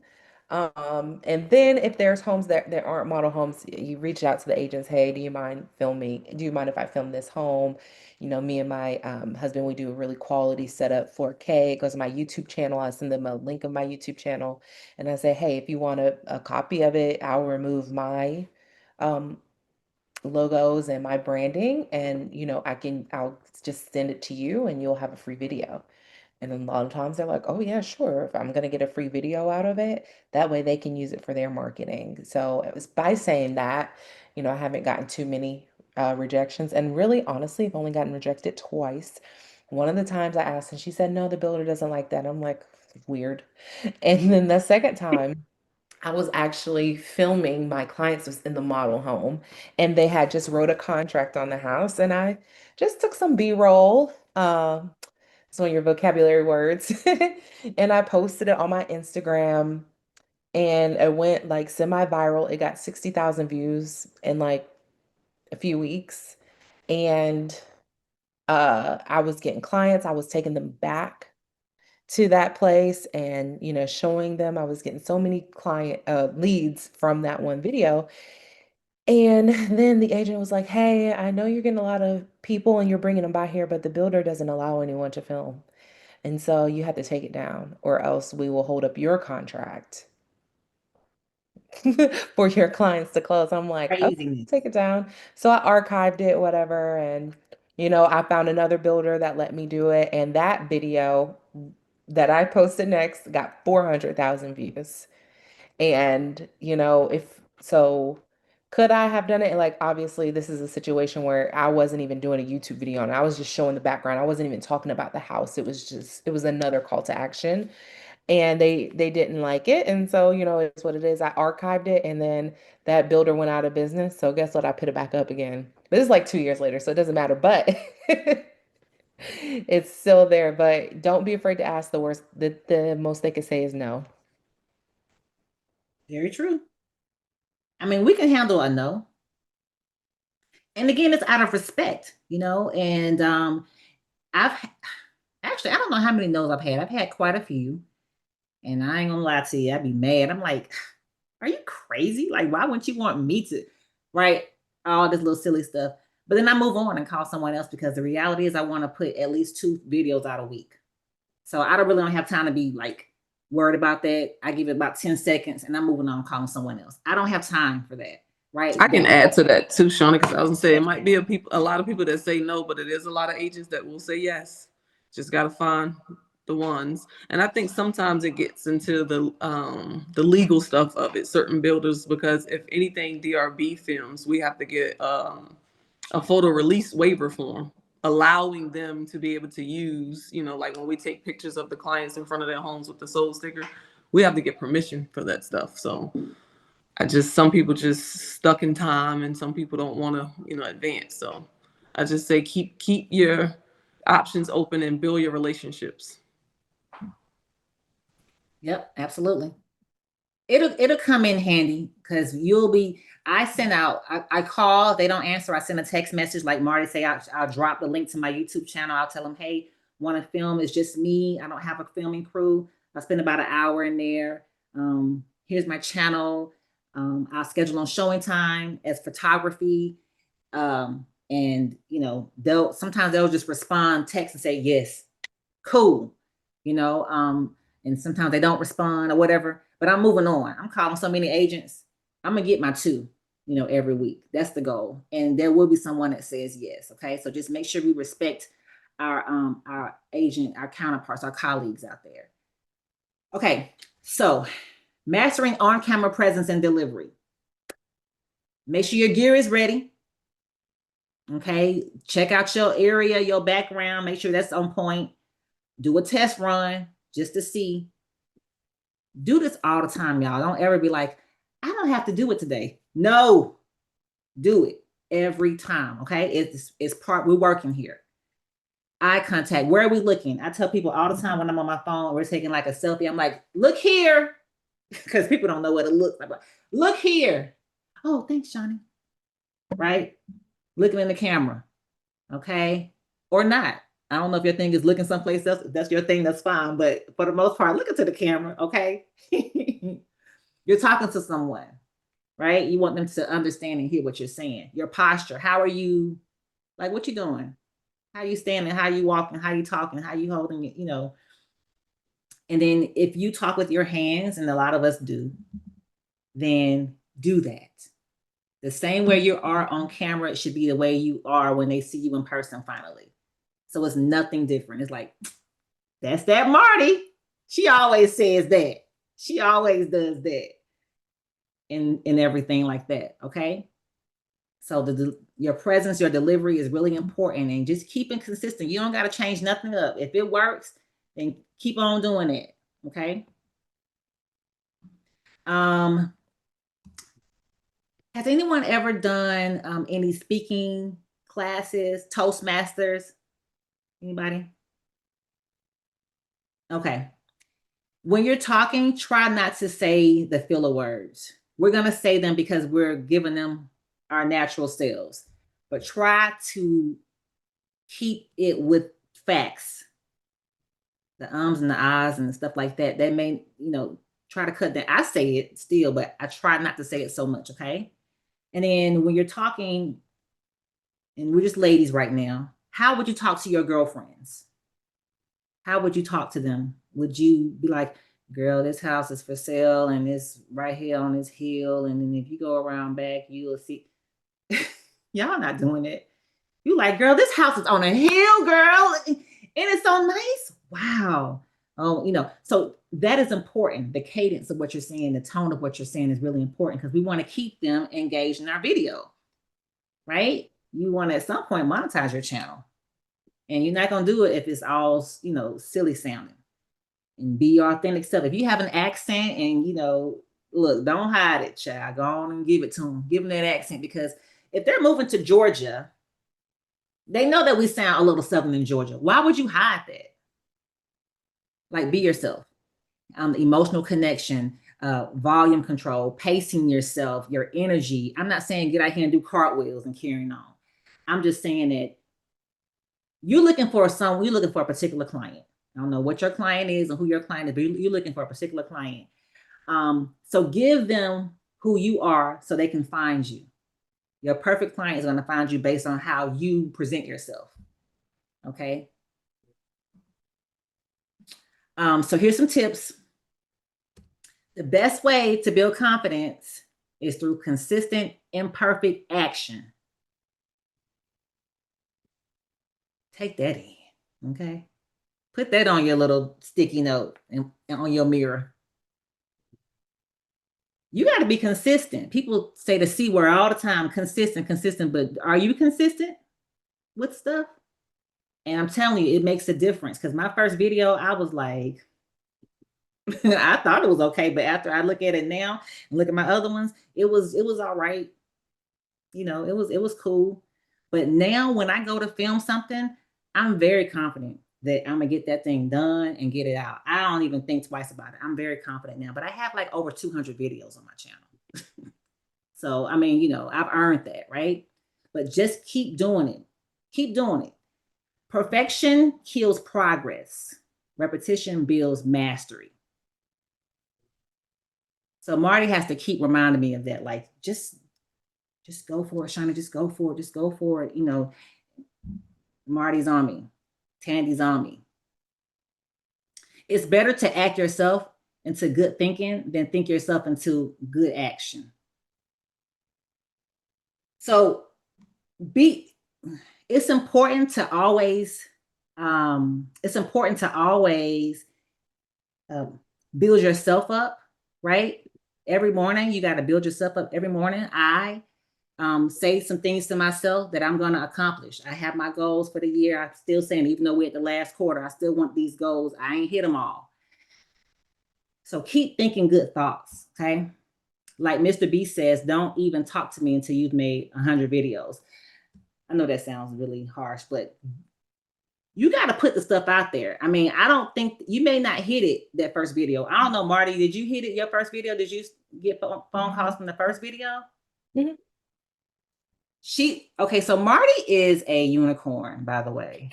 And then if there's homes that there aren't model homes, you reach out to the agents, hey, do you mind filming? Do you mind if I film this home? Me and my husband, we do a really quality setup 4K. It goes to my YouTube channel. I send them a link of my YouTube channel and I say, hey, if you want a copy of it, I'll remove my um, logos and my branding and I'll just send it to you and you'll have a free video. And then a lot of times they're like, oh yeah, sure. If I'm gonna get a free video out of it, that way they can use it for their marketing. So it was by saying that, I haven't gotten too many rejections. And really, honestly, I've only gotten rejected twice. One of the times I asked and she said, no, the builder doesn't like that. I'm like, weird. And then the second time, I was actually filming my clients was in the model home and they had just wrote a contract on the house and I just took some B-roll, some of your vocabulary words, and I posted it on my Instagram and it went like semi-viral. It got 60,000 views in like a few weeks. And I was getting clients, I was taking them back to that place and showing them. I was getting so many client leads from that one video. And then the agent was like, hey, I know you're getting a lot of people and you're bringing them by here, but the builder doesn't allow anyone to film, and so you have to take it down or else we will hold up your contract for your clients to close. I'm like, okay, Craziness. take it down. So I archived it, whatever. And, I found another builder that let me do it. And that video that I posted next got 400,000 views. And, if so, could I have done it? And like, obviously, this is a situation where I wasn't even doing a YouTube video on it. I was just showing the background. I wasn't even talking about the house. It was another call to action. And they didn't like it. And so, it's what it is. I archived it and then that builder went out of business. So guess what? I put it back up again. This is like 2 years later, so it doesn't matter. But it's still there. But don't be afraid to ask. The most they could say is no. Very true. I mean, we can handle a no. And again, it's out of respect, and I've actually, I don't know how many no's I've had. I've had quite a few. And I ain't gonna lie to you, I'd be mad. I'm like, are you crazy? Like, why wouldn't you want me to write all this little silly stuff? But then I move on and call someone else because the reality is I want to put at least 2 videos out a week. So I don't have time to be like worried about that. I give it about 10 seconds and I'm moving on, calling someone else. I don't have time for that. Right. I can add to that too, Shawnee, because I was gonna say it might be a lot of people that say no, but it is a lot of agents that will say yes. Just gotta find the ones. And I think sometimes it gets into the legal stuff of it, certain builders, because if anything DRB films, we have to get a photo release waiver form allowing them to be able to use, like when we take pictures of the clients in front of their homes with the soul sticker, we have to get permission for that stuff. So some people just stuck in time and some people don't want to, advance. So I just say keep your options open and build your relationships. Yep, absolutely. It'll come in handy because I call, they don't answer. I send a text message like Marty say, I'll drop the link to my YouTube channel. I'll tell them, hey, want to film? It's just me. I don't have a filming crew. I spend about an hour in there. Here's my channel. I'll schedule on showing time as photography. And sometimes they'll just respond, text and say, yes, cool. And sometimes they don't respond or whatever, but I'm moving on. I'm calling so many agents. I'm gonna get my 2, every week. That's the goal. And there will be someone that says yes. Okay. So just make sure we respect our agent, our counterparts, our colleagues out there. Okay. So mastering on-camera presence and delivery. Make sure your gear is ready. Okay. Check out your area, your background. Make sure that's on point. Do a test run just to see. Do this all the time, y'all. Don't ever be like, I don't have to do it today. No, do it every time. Okay. It's part, we're working here. Eye contact. Where are we looking? I tell people all the time when I'm on my phone, we're taking like a selfie. I'm like, look here. Because people don't know what it looks like. Look here. Oh, thanks, Shawnee. Right? Looking in the camera. Okay. Or not. I don't know if your thing is looking someplace else. If that's your thing, that's fine. But for the most part, look into the camera, okay? You're talking to someone, right? You want them to understand and hear what you're saying. Your posture. How are you? Like, what you doing? How you standing? How you walking? How you talking? How you holding it? And then if you talk with your hands, and a lot of us do, then do that. The same way you are on camera, it should be the way you are when they see you in person finally. So it's nothing different. It's like, that's that Marty. She always says that. She always does that. And everything like that. Okay. So your presence, your delivery is really important, and just keeping consistent. You don't got to change nothing up. If it works, then keep on doing it. Okay. Has anyone ever done any speaking classes, Toastmasters? Anybody? Okay. When you're talking, try not to say the filler words. We're going to say them because we're giving them our natural selves, but try to keep it with facts. The ums and the ahs and stuff like that. That may, try to cut that. I say it still, but I try not to say it so much. Okay. And then when you're talking, and we're just ladies right now, how would you talk to your girlfriends? How would you talk to them? Would you be like, girl, this house is for sale and it's right here on this hill, and then if you go around back, you'll see. Y'all not doing it. You like, girl, this house is on a hill, girl, and it's so nice. Wow. Oh, so that is important. The cadence of what you're saying, the tone of what you're saying is really important because we want to keep them engaged in our video, right? You want to at some point monetize your channel, and you're not going to do it if it's all, silly sounding. And be your authentic self. If you have an accent and, look, don't hide it, child. Go on and give it to them. Give them that accent, because if they're moving to Georgia, they know that we sound a little Southern in Georgia. Why would you hide that? Like, be yourself. Emotional connection, volume control, pacing yourself, your energy. I'm not saying get out here and do cartwheels and carrying on. I'm just saying that you're looking for a particular client. I don't know what your client is and who your client is, but you're looking for a particular client. So give them who you are so they can find you. Your perfect client is going to find you based on how you present yourself. Okay. So here's some tips. The best way to build confidence is through consistent, imperfect action. Take that in, okay? Put that on your little sticky note and on your mirror. You got to be consistent. People say the C word all the time, consistent, but are you consistent with stuff? And I'm telling you, it makes a difference. Because my first video, I was like, I thought it was okay, but after I look at it now and look at my other ones, it was all right. You know, it was cool. But now when I go to film something, I'm very confident that I'm gonna get that thing done and get it out. I don't even think twice about it. I'm very confident now. But I have like over 200 videos on my channel. So I mean, you know, I've earned that, right? But just keep doing it. Keep doing it. Perfection kills progress. Repetition builds mastery. So Marty has to keep reminding me of that. Like, just go for it, Shauna. Just go for it. Just go for it. You know, Marty's on me. Tandy's on me. It's better to act yourself into good thinking than think yourself into good action. So it's important to always build yourself up, right? Every morning, you got to build yourself up every morning. I say some things to myself that I'm going to accomplish. I have my goals for the year. I'm still saying, even though we're at the last quarter, I still want these goals. I ain't hit them all. So keep thinking good thoughts, okay? Like Mr. B says, don't even talk to me until you've made 100 videos. I know that sounds really harsh, but you got to put the stuff out there. I mean, I don't think you may not hit it that first video. I don't know, Marty, did you hit it your first video? Did you get phone calls from the first video? Mm-hmm. Okay, so Marty is a unicorn, by the way.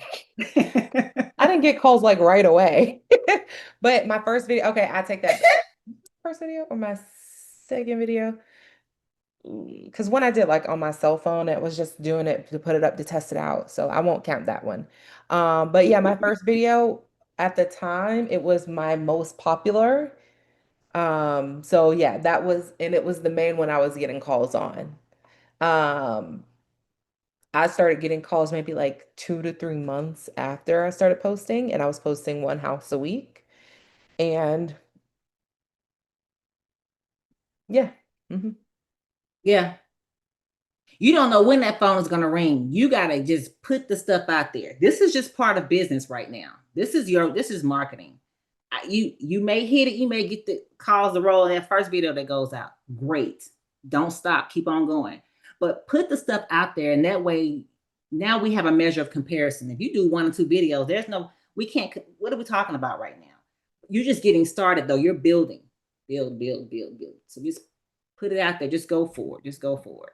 I didn't get calls like right away. But my first video, okay, I take that first video or my second video. Because when I did like on my cell phone, it was just doing it to put it up to test it out. So I won't count that one. But yeah, my first video at the time, it was my most popular. So yeah, that was, and it was the main one I was getting calls on. Um, I started getting calls maybe like 2 to 3 months after I started posting, and I was posting one house a week. And yeah. Yeah. You don't know when that phone is going to ring. You got to just put the stuff out there. This is just part of business right now. This is marketing. You may hit it. You may get the calls to roll that first video that goes out. Great. Don't stop. Keep on going. But put the stuff out there. And that way, now we have a measure of comparison. If you do 1 or 2 videos, we can't, what are we talking about right now? You're just getting started though. You're building, build. So just put it out there. Just go for it. Just go for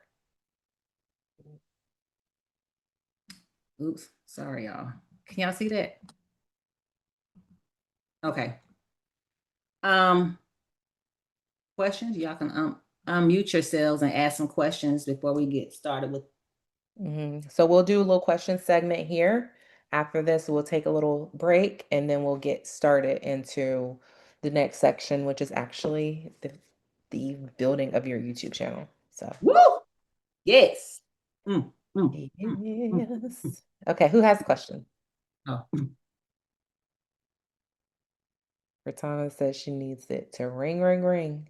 it. Oops, sorry, y'all. Can y'all see that? Okay. Questions? Y'all can unmute yourselves and ask some questions before we get started with. So we'll do a little question segment here. After this, we'll take a little break and then we'll get started into the next section, which is actually the building of your YouTube channel. So, woo! Yes. Yes. Okay, who has a question? Oh. Cortana says she needs it to ring, ring, ring.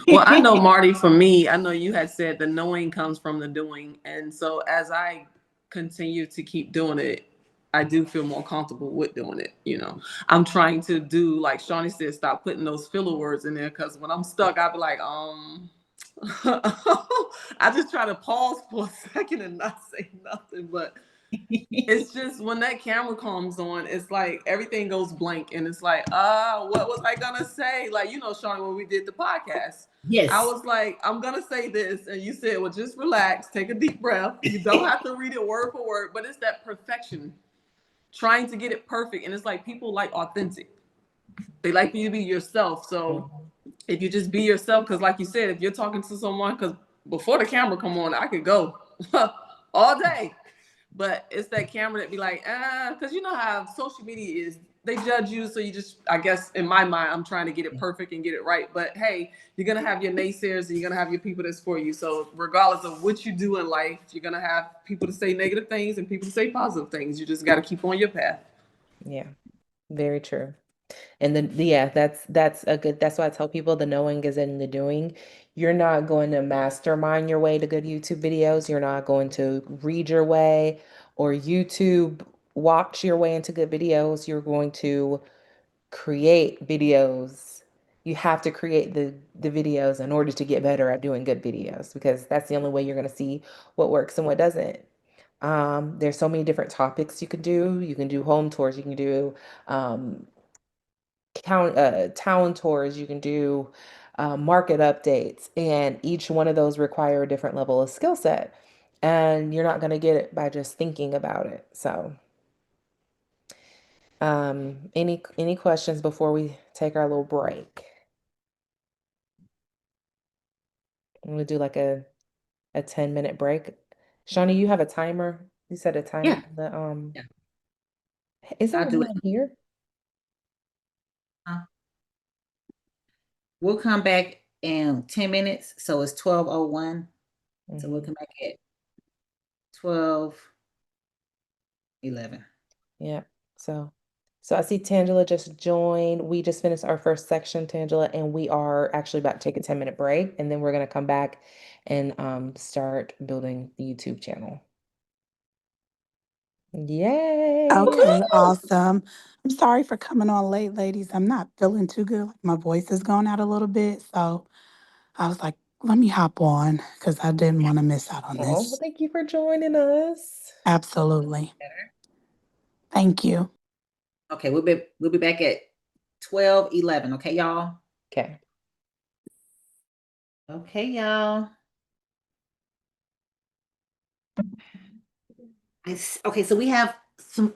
Well, I know, Marty, for me, I know you had said the knowing comes from the doing. And so as I continue to keep doing it, I do feel more comfortable with doing it. You know, I'm trying to do, like Shawnee said, stop putting those filler words in there. Because when I'm stuck, I'll be like, I just try to pause for a second and not say nothing. But it's just when that camera comes on, it's like everything goes blank, and it's like, what was I gonna say? Like, you know, Shawnee, when we did the podcast, Yes. I was like, I'm gonna say this, and you said, well, just relax, take a deep breath. You don't have to read it word for word, but it's that perfection, trying to get it perfect, and it's like people like authentic. They like you to be yourself. So if you just be yourself, because like you said, if you're talking to someone, because before the camera come on, I could go all day. But it's that camera that be like, because you know how social media is, they judge you, so you just, I guess in my mind, I'm trying to get it perfect and get it right. But hey, you're gonna have your naysayers and you're gonna have your people that's for you. So regardless of what you do in life, you're gonna have people to say negative things and people to say positive things. You just got to keep on your path. Yeah, very true. And then, yeah, that's a good, that's why I tell people the knowing is in the doing. You're not going to mastermind your way to good YouTube videos. You're not going to read your way or YouTube watch your way into good videos. You're going to create videos. You have to create the videos in order to get better at doing good videos, because that's the only way you're going to see what works and what doesn't. There's so many different topics you can do. You can do home tours. You can do um, town tours. You can do market updates, and each one of those require a different level of skill set. And you're not going to get it by just thinking about it. So, any questions before we take our little break? I'm gonna do like a 10-minute break. Shawnee, you have a timer? You set a timer Yeah, on the yeah, is there I'll one do it. on here? We'll come back in 10 minutes. So it's 12:01. So we'll Hmm. come back at 12:11. Yeah. So I see Tangela just joined. We just finished our first section, Tangela, and we are actually about to take a 10-minute break, and then we're gonna come back and start building the YouTube channel. Yay. Okay, awesome. I'm sorry for coming on late, ladies. I'm not feeling too good. Like, my voice is going out a little bit. So I was like, let me hop on because I didn't want to miss out on Oh, well, this. thank you for joining us. Absolutely. Thank you. Okay, we'll be back at 12:11. Okay, y'all. Okay. Okay, y'all. Okay, so we have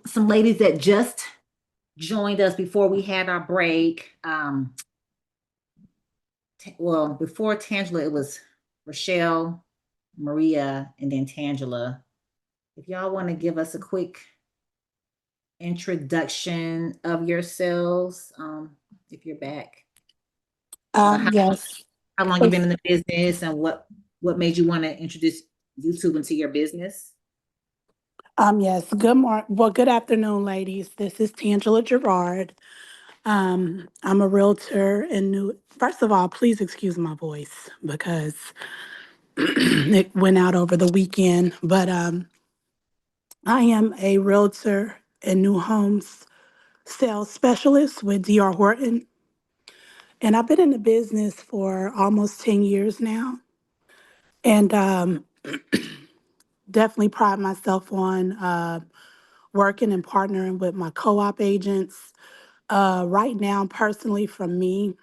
some ladies that just joined us before we had our break. Well, before Tangela, it was Rochelle, Maria, and then Tangela. If y'all want to give us a quick introduction of yourselves, if you're back, about Yes. how long you've been in the business and what made you want to introduce YouTube into your business. Yes. Good afternoon, ladies. This is Tangela Gerard. I'm a realtor in New. First of all, please excuse my voice because it went out over the weekend. But I am a realtor and new homes sales specialist with DR Horton. And I've been in the business for almost 10 years now. And definitely pride myself on working and partnering with my co op agents. Right now, personally, from me,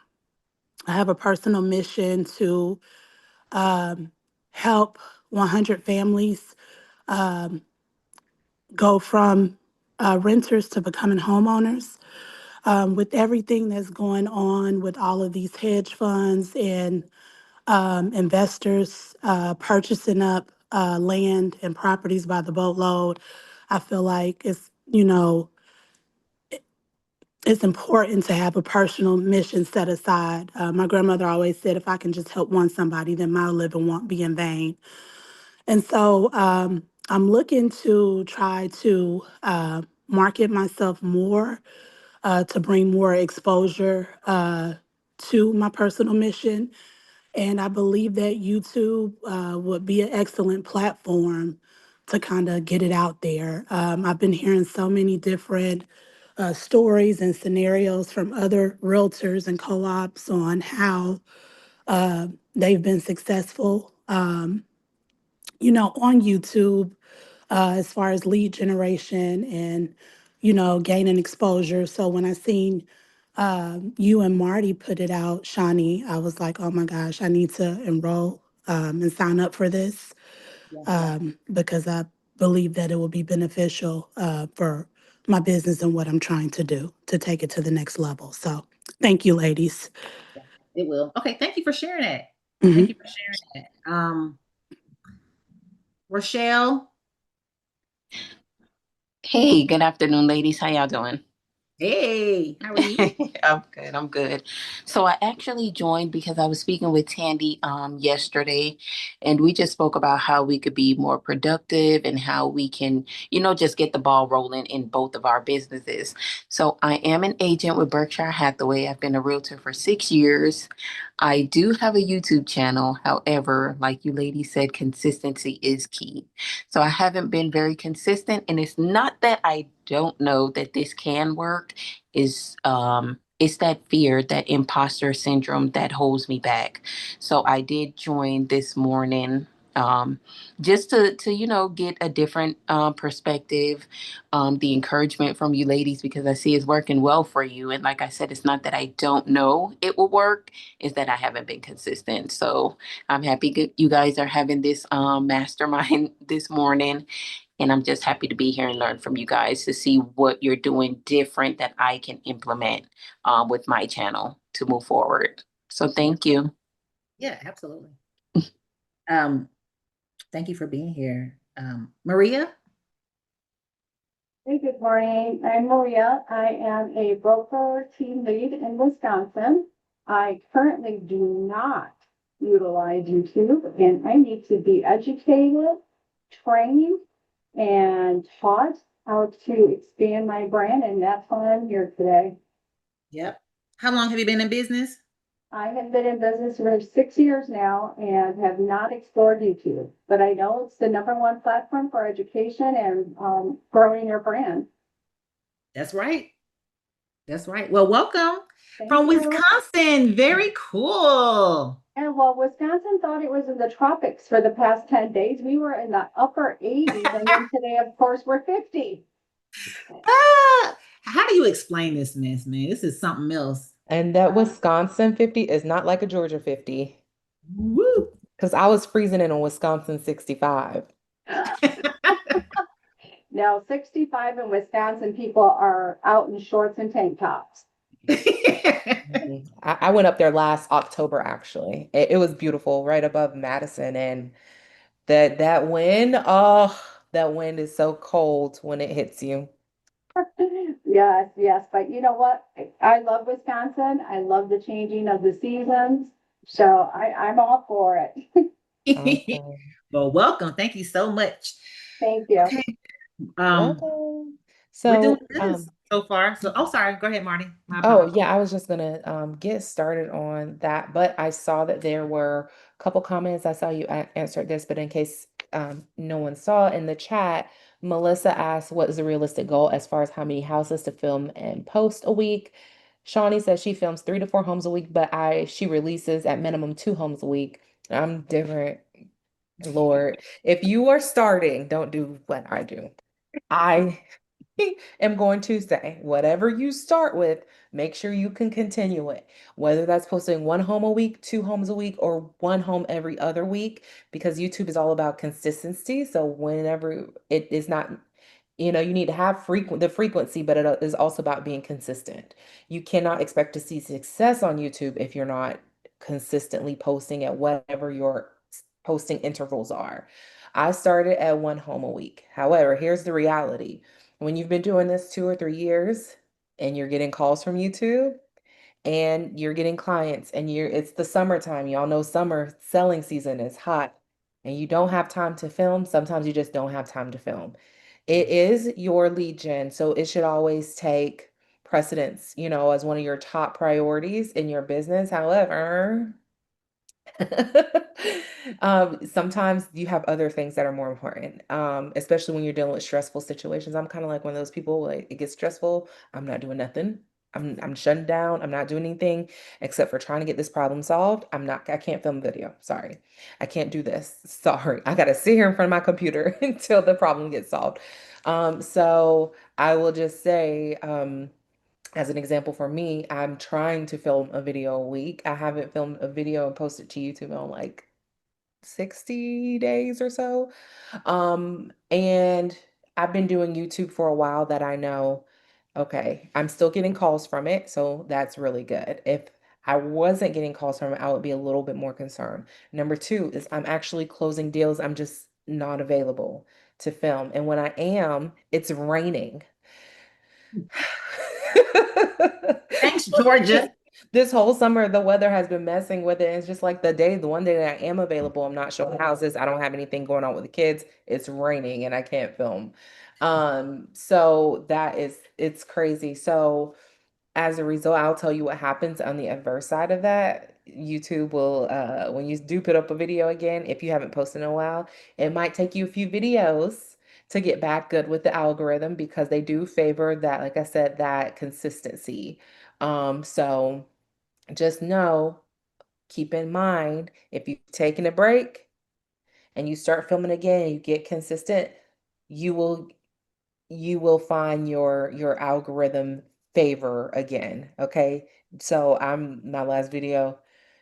I have a personal mission to help 100 families um, go from renters to becoming homeowners. With everything that's going on with all of these hedge funds and investors purchasing up land and properties by the boatload, I feel like it's important to have a personal mission set aside. My grandmother always said, if I can just help one somebody, then my living won't be in vain. And so I'm looking to try to market myself more to bring more exposure to my personal mission. And I believe that YouTube would be an excellent platform to kind of get it out there. I've been hearing so many different stories and scenarios from other realtors and co ops on how they've been successful, on YouTube as far as lead generation and gaining exposure. So when I seen you and Marty put it out, Shawnee, I was like, oh my gosh, I need to enroll and sign up for this because I believe that it will be beneficial for my business and what I'm trying to do to take it to the next level. So thank you, ladies. It will. Okay, thank you for sharing that. Thank you Mhm. for sharing that. Rochelle. Hey, good afternoon, ladies. How y'all doing? Hey, how are you? I'm good. I'm good. So I actually joined because I was speaking with Tandy yesterday, and we just spoke about how we could be more productive and how we can, just get the ball rolling in both of our businesses. So I am an agent with Berkshire Hathaway. I've been a realtor for 6 years. I do have a YouTube channel. However, like you ladies said, consistency is key. So I haven't been very consistent, and it's not that I don't know that this can work. Is it's that fear, that imposter syndrome that holds me back. So I did join this morning, just to get a different perspective, the encouragement from you ladies, because I see it's working well for you. And like I said, it's not that I don't know it will work, is that I haven't been consistent. So I'm happy you guys are having this mastermind this morning. And I'm just happy to be here and learn from you guys to see what you're doing different that I can implement with my channel to move forward. So Yeah, thank you. yeah, absolutely. Um, Thank you for being here. Maria? Hey, good morning. I'm Maria. I am a broker team lead in Wisconsin. I currently do not utilize YouTube, and I need to be educated, trained, and taught how to expand my brand, and that's why I'm here today. Yep. How long have you been in business? I have been in business for 6 years now and have not explored YouTube, but I know it's the #1 platform for education and growing your brand. That's right. That's right. Well, welcome Thank from you. Wisconsin. Very cool. And while Wisconsin thought it was in the tropics for the past 10 days, we were in the upper 80s. And then today, of course, we're 50. How do you explain this mess, man? This is something else. And that Wisconsin 50 is not like a Georgia 50. Woo. Because I was freezing in a Wisconsin 65. Now, 65 in Wisconsin, people are out in shorts and tank tops. I went up there last October, actually. It was beautiful, right above Madison. And that wind, oh, that wind is so cold when it hits you. Yes, yes. But you know what? I love Wisconsin. I love the changing of the seasons. So I'm all for it. Awesome. Well, welcome. Thank you so much. Thank you. Okay. Um, Welcome. we're doing So, good so far. So, oh, sorry. Go ahead, Marty. My oh, apologies. yeah, I was just gonna get started on that, but I saw that there were a couple comments. I saw you answered this, but in case no one saw in the chat, Melissa asked, what is a realistic goal as far as how many houses to film and post a week? Shawnee says she films 3 to 4 homes a week, but she releases at minimum 2 homes a week. I'm different. Lord, if you are starting, don't do what I do. I am going to say, whatever you start with, make sure you can continue it. Whether that's posting 1 home a week, 2 homes a week, or 1 home every other week, because YouTube is all about consistency. So whenever it is not, you need to have the frequency, but it is also about being consistent. You cannot expect to see success on YouTube if you're not consistently posting at whatever your posting intervals are. I started at 1 home a week. However, here's the reality. When you've been doing this 2 or 3 years and you're getting calls from YouTube and you're getting clients and it's the summertime, y'all know summer selling season is hot and you don't have time to film, sometimes you just don't have time to film. It is your lead gen, so it should always take precedence, as one of your top priorities in your business. However, sometimes you have other things that are more important, especially when you're dealing with stressful situations. I'm kind of like one of those people, like it gets stressful, I'm not doing nothing. I'm shutting down. I'm not doing anything except for trying to get this problem solved. I can't film video. Sorry. I can't do this. Sorry. I gotta sit here in front of my computer until the problem gets solved. So I will just say, as an example for me, I'm trying to film a video a week. I haven't filmed a video and posted to YouTube in like 60 days or so. And I've been doing YouTube for a while that I know, okay, I'm still getting calls from it. So that's really good. If I wasn't getting calls from it, I would be a little bit more concerned. Number two is I'm actually closing deals. I'm just not available to film. And when I am, it's raining. Thanks, Georgia. This whole summer, the weather has been messing with it. It's just like the one day that I am available, I'm not showing houses. I don't have anything going on with the kids. It's raining and I can't film. So it's crazy. So as a result, I'll tell you what happens on the adverse side of that. YouTube will, when you do put up a video again, if you haven't posted in a while, it might take you a few videos to get back good with the algorithm because they do favor that, like I said, that consistency. So just know, keep in mind, if you've taken a break and you start filming again and you get consistent, you will find your algorithm favor again. Okay. So my last video,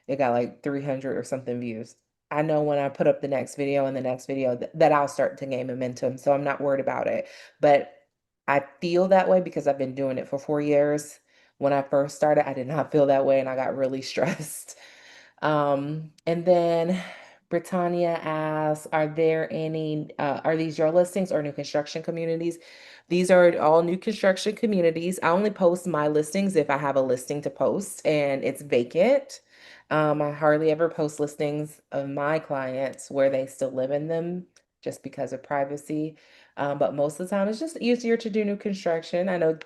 it got like 300 or something views. I know when I put up the next video and the next video that I'll start to gain momentum. So I'm not worried about it. But I feel that way because I've been doing it for 4 years. When I first started, I did not feel that way and I got really stressed. And then Britannia asks, are these your listings or new construction communities? These are all new construction communities. I only post my listings if I have a listing to post and it's vacant. I hardly ever post listings of my clients where they still live in them just because of privacy. But most of the time, it's just easier to do new construction. I know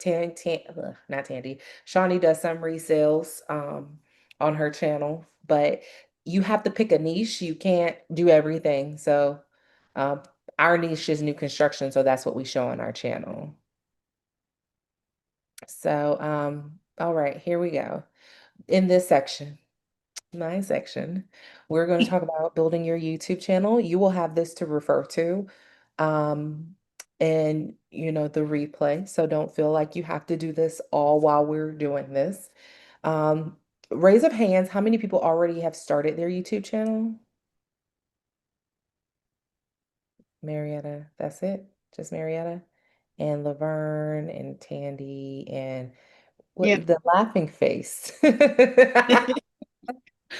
not Tandy, Shawnee does some resales on her channel, but you have to pick a niche. You can't do everything. So um, our niche is new construction, so that's what we show on our channel. So, all right, here we go. In this section, my section, we're going to talk about building your YouTube channel. You will have this to refer to, um, and the replay. So don't feel like you have to do this all while we're doing this. Um, Raise of hands, how many people already have started their YouTube channel? Marietta, that's it? Just Marietta? And Laverne and Tandy and Yeah, what the laughing face.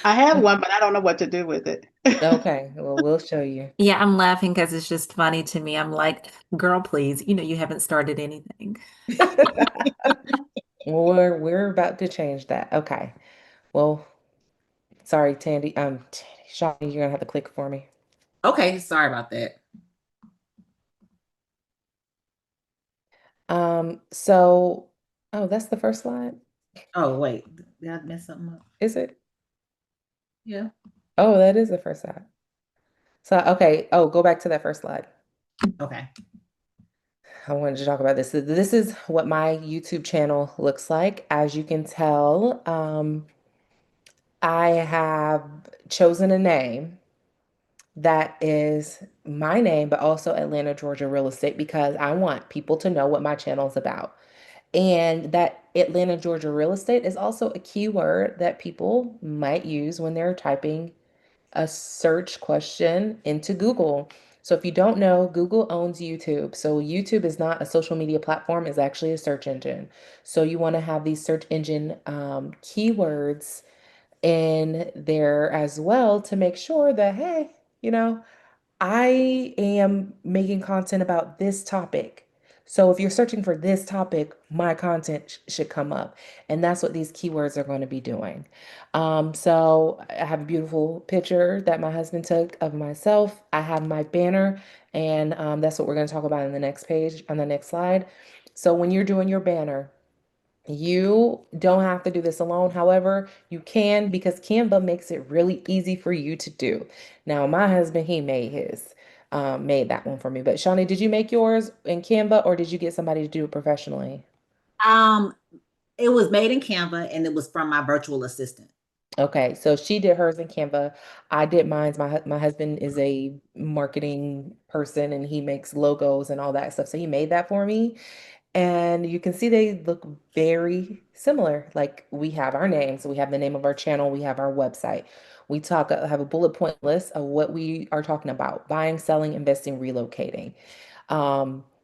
I have one, but I don't know what to do with it. Okay, well, we'll show you. Yeah, I'm laughing because it's just funny to me. I'm like, girl, please, you haven't started anything. Well, we're about to change that. Okay. Well, sorry, Shawnee, you're gonna have to click for me. Okay, sorry about that. So, oh, that's the first slide. Oh, wait, did I mess something up? Is it? Yeah. Oh, that is the first slide. So, okay. Oh, go back to that first slide. Okay. I wanted to talk about this. So this is what my YouTube channel looks like. As you can tell, I have chosen a name that is my name, but also Atlanta, Georgia real estate because I want people to know what my channel is about. And that Atlanta, Georgia real estate is also a keyword that people might use when they're typing a search question into Google. So if you don't know, Google owns YouTube. So YouTube is not a social media platform, it's actually a search engine. So you want to have these search engine keywords in there as well to make sure that, hey, I am making content about this topic. So if you're searching for this topic, my content should come up. And that's what these keywords are going to be doing. So I have a beautiful picture that my husband took of myself. I have my banner, and that's what we're going to talk about in the next page, on the next slide. So when you're doing your banner, you don't have to do this alone. However, you can because Canva makes it really easy for you to do. Now, my husband, he made that one for me. But Shawnee, did you make yours in Canva or did you get somebody to do it professionally? Um, it was made in Canva and it was from my virtual assistant. Okay, so she did hers in Canva. I did mine's. My husband is a marketing person and he makes logos and all that stuff. So he made that for me. And you can see they look very similar. Like we have our names, we have the name of our channel, we have our website. We have a bullet point list of what we are talking about: buying, selling, investing, relocating.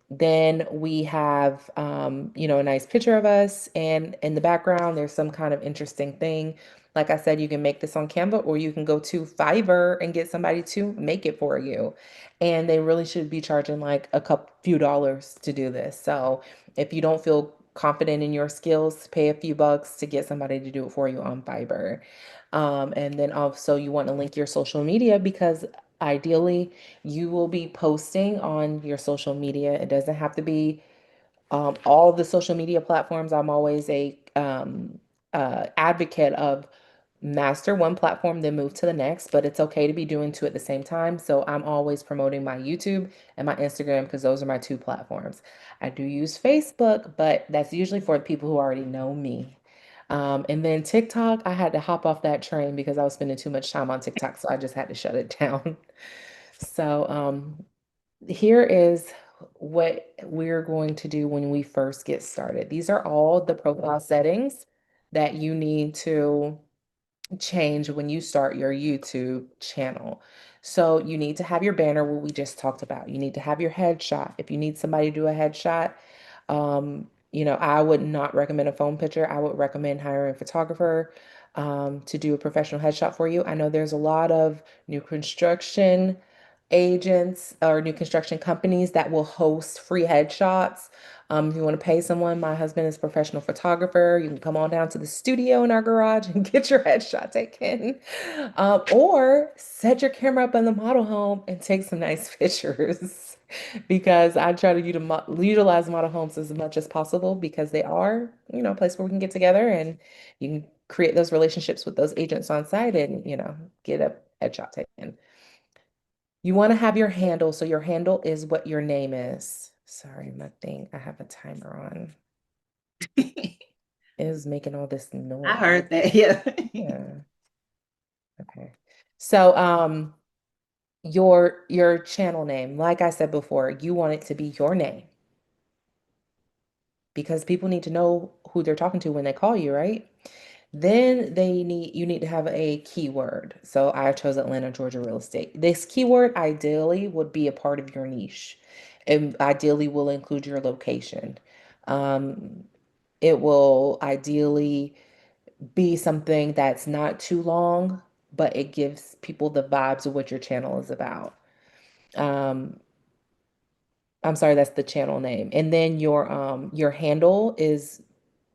Then we have, a nice picture of us, and in the background, there's some kind of interesting thing. Like I said, you can make this on Canva, or you can go to Fiverr and get somebody to make it for you. And they really should be charging like few dollars to do this. So if you don't feel confident in your skills, pay a few bucks to get somebody to do it for you on Fiverr. And then also you want to link your social media because ideally you will be posting on your social media. It doesn't have to be all the social media platforms. I'm always a advocate of master one platform, then move to the next, but it's okay to be doing two at the same time. So I'm always promoting my YouTube and my Instagram because those are my two platforms. I do use Facebook, but that's usually for the people who already know me. And then TikTok, I had to hop off that train because I was spending too much time on TikTok, so I just had to shut it down. So, here is what we're going to do when we first get started. These are all the profile settings that you need to change when you start your YouTube channel. So you need to have your banner, what we just talked about. You need to have your headshot. If you need somebody to do a headshot, I would not recommend a phone picture. I would recommend hiring a photographer to do a professional headshot for you. I know there's a lot of new construction agents or new construction companies that will host free headshots. If you want to pay someone, my husband is a professional photographer. You can come on down to the studio in our garage and get your headshot taken. Or set your camera up in the model home and take some nice pictures. Because I try to utilize model homes as much as possible because they are, a place where we can get together and you can create those relationships with those agents on site and, get a headshot taken. You want to have your handle. So your handle is what your name is. Sorry, my thing. I have a timer on. It is making all this noise. I heard that. Yeah. Yeah. Okay. So your channel name, like I said before, you want it to be your name because people need to know who they're talking to when they call you, right? Then you need to have a keyword. So I chose Atlanta, Georgia real estate. This keyword ideally would be a part of your niche and ideally will include your location. Um, it will ideally be something that's not too long, but it gives people the vibes of what your channel is about. Um, I'm sorry, that's the channel name. And then your handle is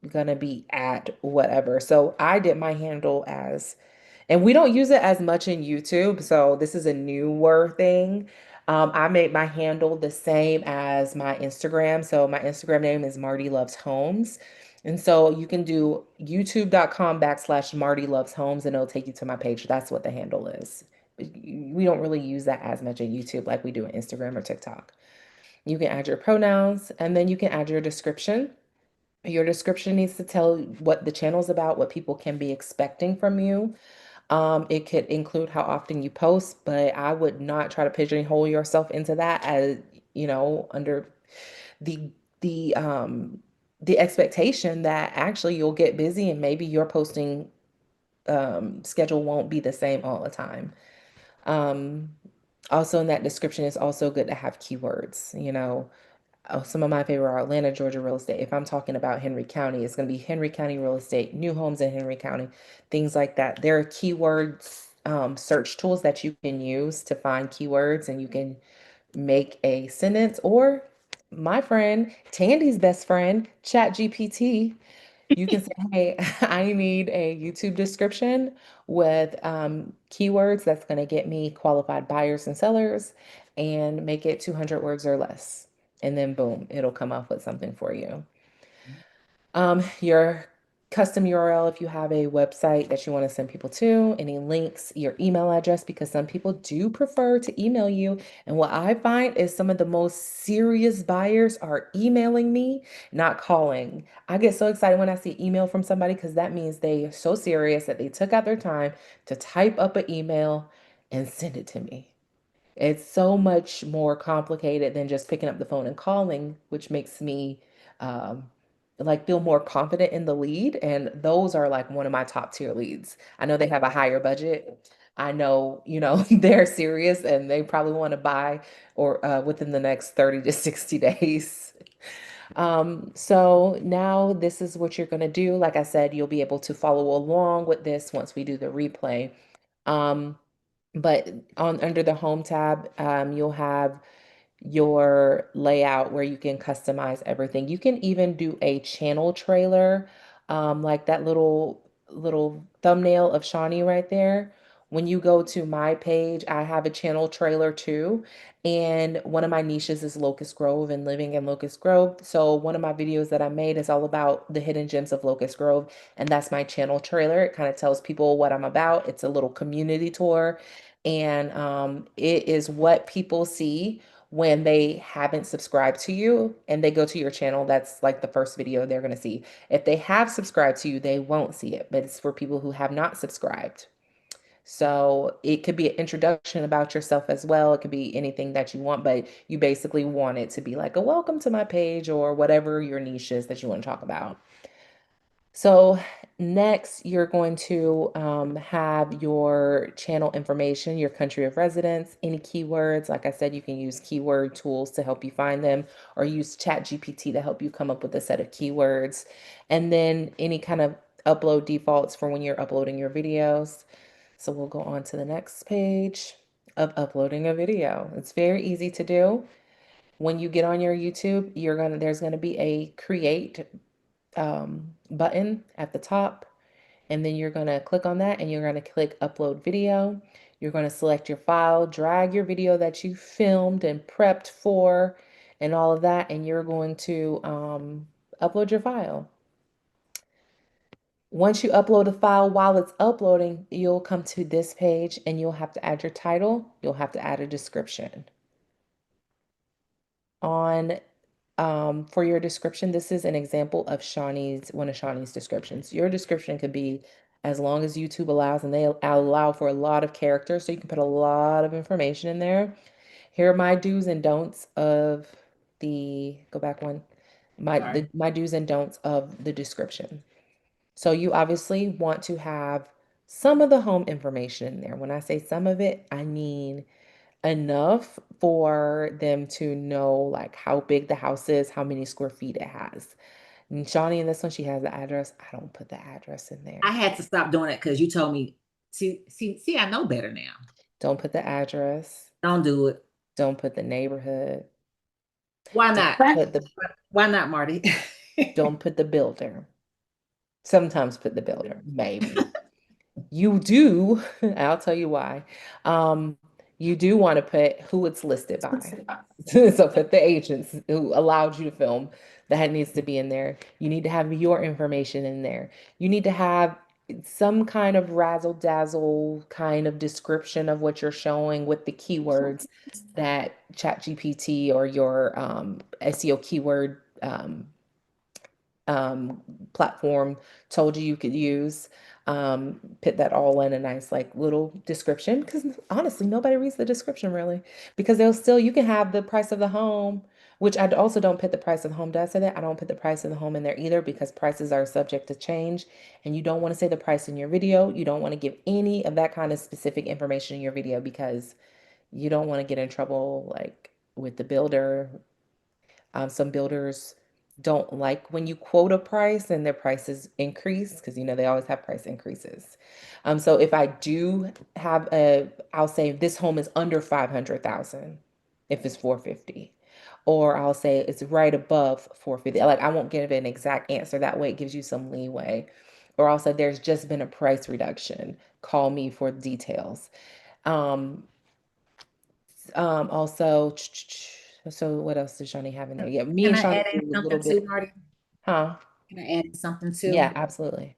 gonna be at whatever. So I did my handle as, and we don't use it as much in YouTube, so this is a newer thing. I made my handle the same as my Instagram. So my Instagram name is Marty Loves Homes. And so you can do youtube.com/Marty Loves Homes and it'll take you to my page. That's what the handle is. We don't really use that as much in YouTube like we do in Instagram or TikTok. You can add your pronouns and then you can add your description. Your description needs to tell what the channel is about, what people can be expecting from you. It could include how often you post, but I would not try to pigeonhole yourself into that as, under the the um the expectation that actually you'll get busy and maybe your posting schedule won't be the same all the time. Um, Also in that description, it's also good to have keywords. Some of my favorite are Atlanta, Georgia real estate. If I'm talking about Henry County, it's going to be Henry County real estate, new homes in Henry County, things like that. There are keywords, search tools that you can use to find keywords and you can make a sentence or my friend, Tandy's best friend, ChatGPT. You can say, hey, I need a YouTube description with keywords that's going to get me qualified buyers and sellers and make it 200 words or less. And then boom, it'll come up with something for you. Your custom URL, if you have a website that you want to send people to, any links, your email address, because some people do prefer to email you. And what I find is some of the most serious buyers are emailing me, not calling. I get so excited when I see email from somebody because that means they are so serious that they took out their time to type up an email and send it to me. It's so much more complicated than just picking up the phone and calling, which makes me um, like feel more confident in the lead. And those are like one of my top tier leads. I know they have a higher budget. I know, they're serious and they probably want to buy or within the next 30 to 60 days. So now this is what you're going to do. Like I said, you'll be able to follow along with this once we do the replay. Um, but under the home tab, you'll have your layout where you can customize everything. You can even do a channel trailer, like that little thumbnail of Shawnee right there. When you go to my page, I have a channel trailer too. And one of my niches is Locust Grove and living in Locust Grove. So one of my videos that I made is all about the hidden gems of Locust Grove. And that's my channel trailer. It kind of tells people what I'm about. It's a little community tour. And it is what people see when they haven't subscribed to you and they go to your channel. That's like the first video they're going to see. If they have subscribed to you, they won't see it, but it's for people who have not subscribed. So it could be an introduction about yourself as well. It could be anything that you want, but you basically want it to be like a welcome to my page or whatever your niche is that you want to talk about. So next, you're going to have your channel information, your country of residence, any keywords. Like I said, you can use keyword tools to help you find them or use ChatGPT to help you come up with a set of keywords. And then any kind of upload defaults for when you're uploading your videos. So we'll go on to the next page of uploading a video. It's very easy to do. When you get on your YouTube, there's gonna be a create button at the top, and then you're gonna click on that and you're gonna click upload video. You're gonna select your file, drag your video that you filmed and prepped for and all of that, and you're going to upload your file. Once you upload a file, while it's uploading, you'll come to this page and you'll have to add your title. You'll have to add a description. For your description, this is an example of one of Shawnee's descriptions. Your description could be as long as YouTube allows, and they allow for a lot of characters, so you can put a lot of information in there. Here are my do's and don'ts of go back one, my do's and don'ts of the description. So you obviously want to have some of the home information in there. When I say some of it, I mean enough for them to know like how big the house is, how many square feet it has. And Shawnee in this one, she has the address. I don't put the address in there. I had to stop doing it because you told me, see, I know better now. Don't put the address. Don't do it. Don't put the neighborhood. Why not? Why not, Marty? Don't put the builder. Sometimes put the builder, maybe. You do, I'll tell you why. You do want to put who it's listed by. So put the agents who allowed you to film. That needs to be in there. You need to have your information in there. You need to have some kind of razzle dazzle kind of description of what you're showing with the keywords that ChatGPT or your SEO keyword platform told you could use. Put that all in a nice like little description, because honestly nobody reads the description really, because you can have the price of the home, which I also don't put the price of the home. Did I say that? I don't put the price of the home in there either, because prices are subject to change, and you don't want to say the price in your video. You don't want to give any of that kind of specific information in your video, because you don't want to get in trouble like with the builder. Some builders don't like when you quote a price and their prices increase, because they always have price increases. So if I do have I'll say this home is under 500,000 if it's 450, or I'll say it's right above 450. Like I won't give an exact answer. That way it gives you some leeway. Or I'll say there's just been a price reduction. Call me for details. Um, Also, so what else does Shawnee have in there? Yeah, me Can and I Shawnee add in do a little something too, bit. Marty? Huh? Can I add in something Yeah, too? absolutely.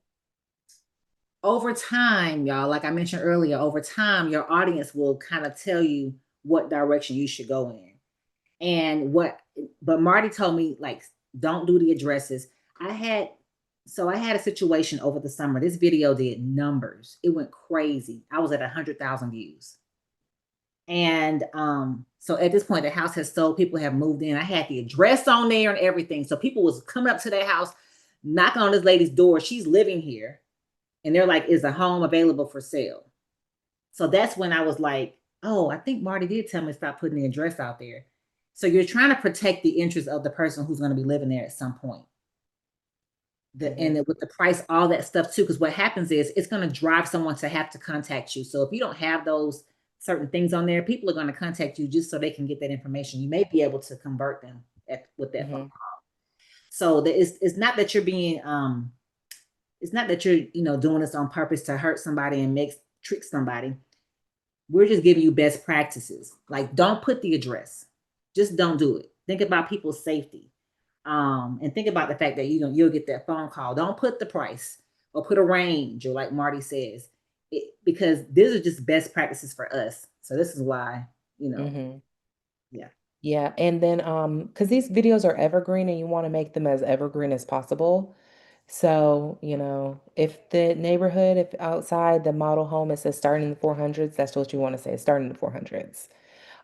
Over time, y'all, like I mentioned earlier, over time, your audience will kind of tell you what direction you should go in. But Marty told me, like, don't do the addresses. I had a situation over the summer. This video did numbers. It went crazy. I was at 100,000 views. And so at this point, the house has sold. People have moved in. I had the address on there and everything. So people was coming up to their house, knocking on this lady's door. She's living here. And they're like, is a home available for sale? So that's when I was like, oh, I think Marty did tell me to stop putting the address out there. So you're trying to protect the interest of the person who's going to be living there at some point. And with the price, all that stuff too, because what happens is it's going to drive someone to have to contact you. So if you don't have those certain things on there, people are going to contact you just so they can get that information. You may be able to convert them with that phone Mm-hmm. call. So it's not that you're being it's not that you're doing this on purpose to hurt somebody and trick somebody. We're just giving you best practices. Like, don't put the address. Just don't do it. Think about people's safety. And think about the fact that you'll get that phone call. Don't put the price or put a range, or like Marty says, because these are just best practices for us. So this is why, Mm-hmm. yeah. Yeah, and then because these videos are evergreen and you want to make them as evergreen as possible. So, if the neighborhood, if outside the model home, it says starting in the 400s, that's what you want to say, starting in the 400s.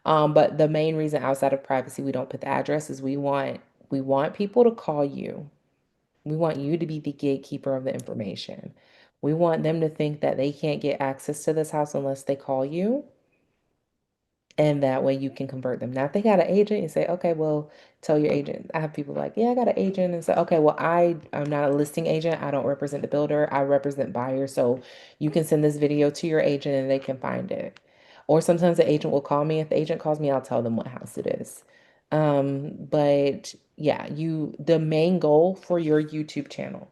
But the main reason outside of privacy we don't put the address is we want people to call you. We want you to be the gatekeeper of the information. We want them to think that they can't get access to this house unless they call you. And that way you can convert them. Now, if they got an agent, you say, okay, well, tell your agent. I have people like, yeah, I got an agent. And say, okay, well, I'm not a listing agent. I don't represent the builder. I represent buyers. So you can send this video to your agent and they can find it. Or sometimes the agent will call me. If the agent calls me, I'll tell them what house it is. But yeah, the main goal for your YouTube channel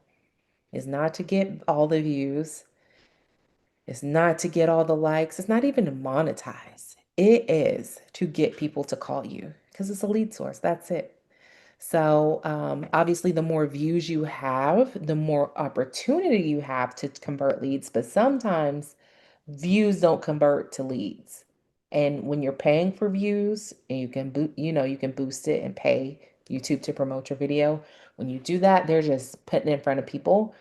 is not to get all the views. It's not to get all the likes. It's not even to monetize. It is to get people to call you because it's a lead source. That's it. So, obviously, the more views you have, the more opportunity you have to convert leads. But sometimes views don't convert to leads. And when you're paying for views and you can boost it and pay YouTube to promote your video. When you do that, they're just putting it in front of people,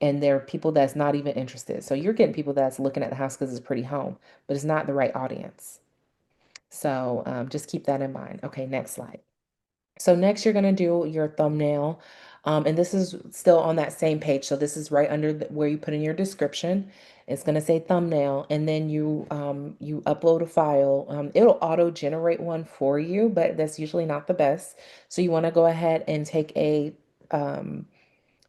and there are people that's not even interested. So you're getting people that's looking at the house because it's a pretty home, but it's not the right audience. So just keep that in mind. Okay, next slide. So next you're going to do your thumbnail. And this is still on that same page. So this is right under where you put in your description. It's going to say thumbnail, and then you upload a file. It'll auto generate one for you, but that's usually not the best. So you want to go ahead and um,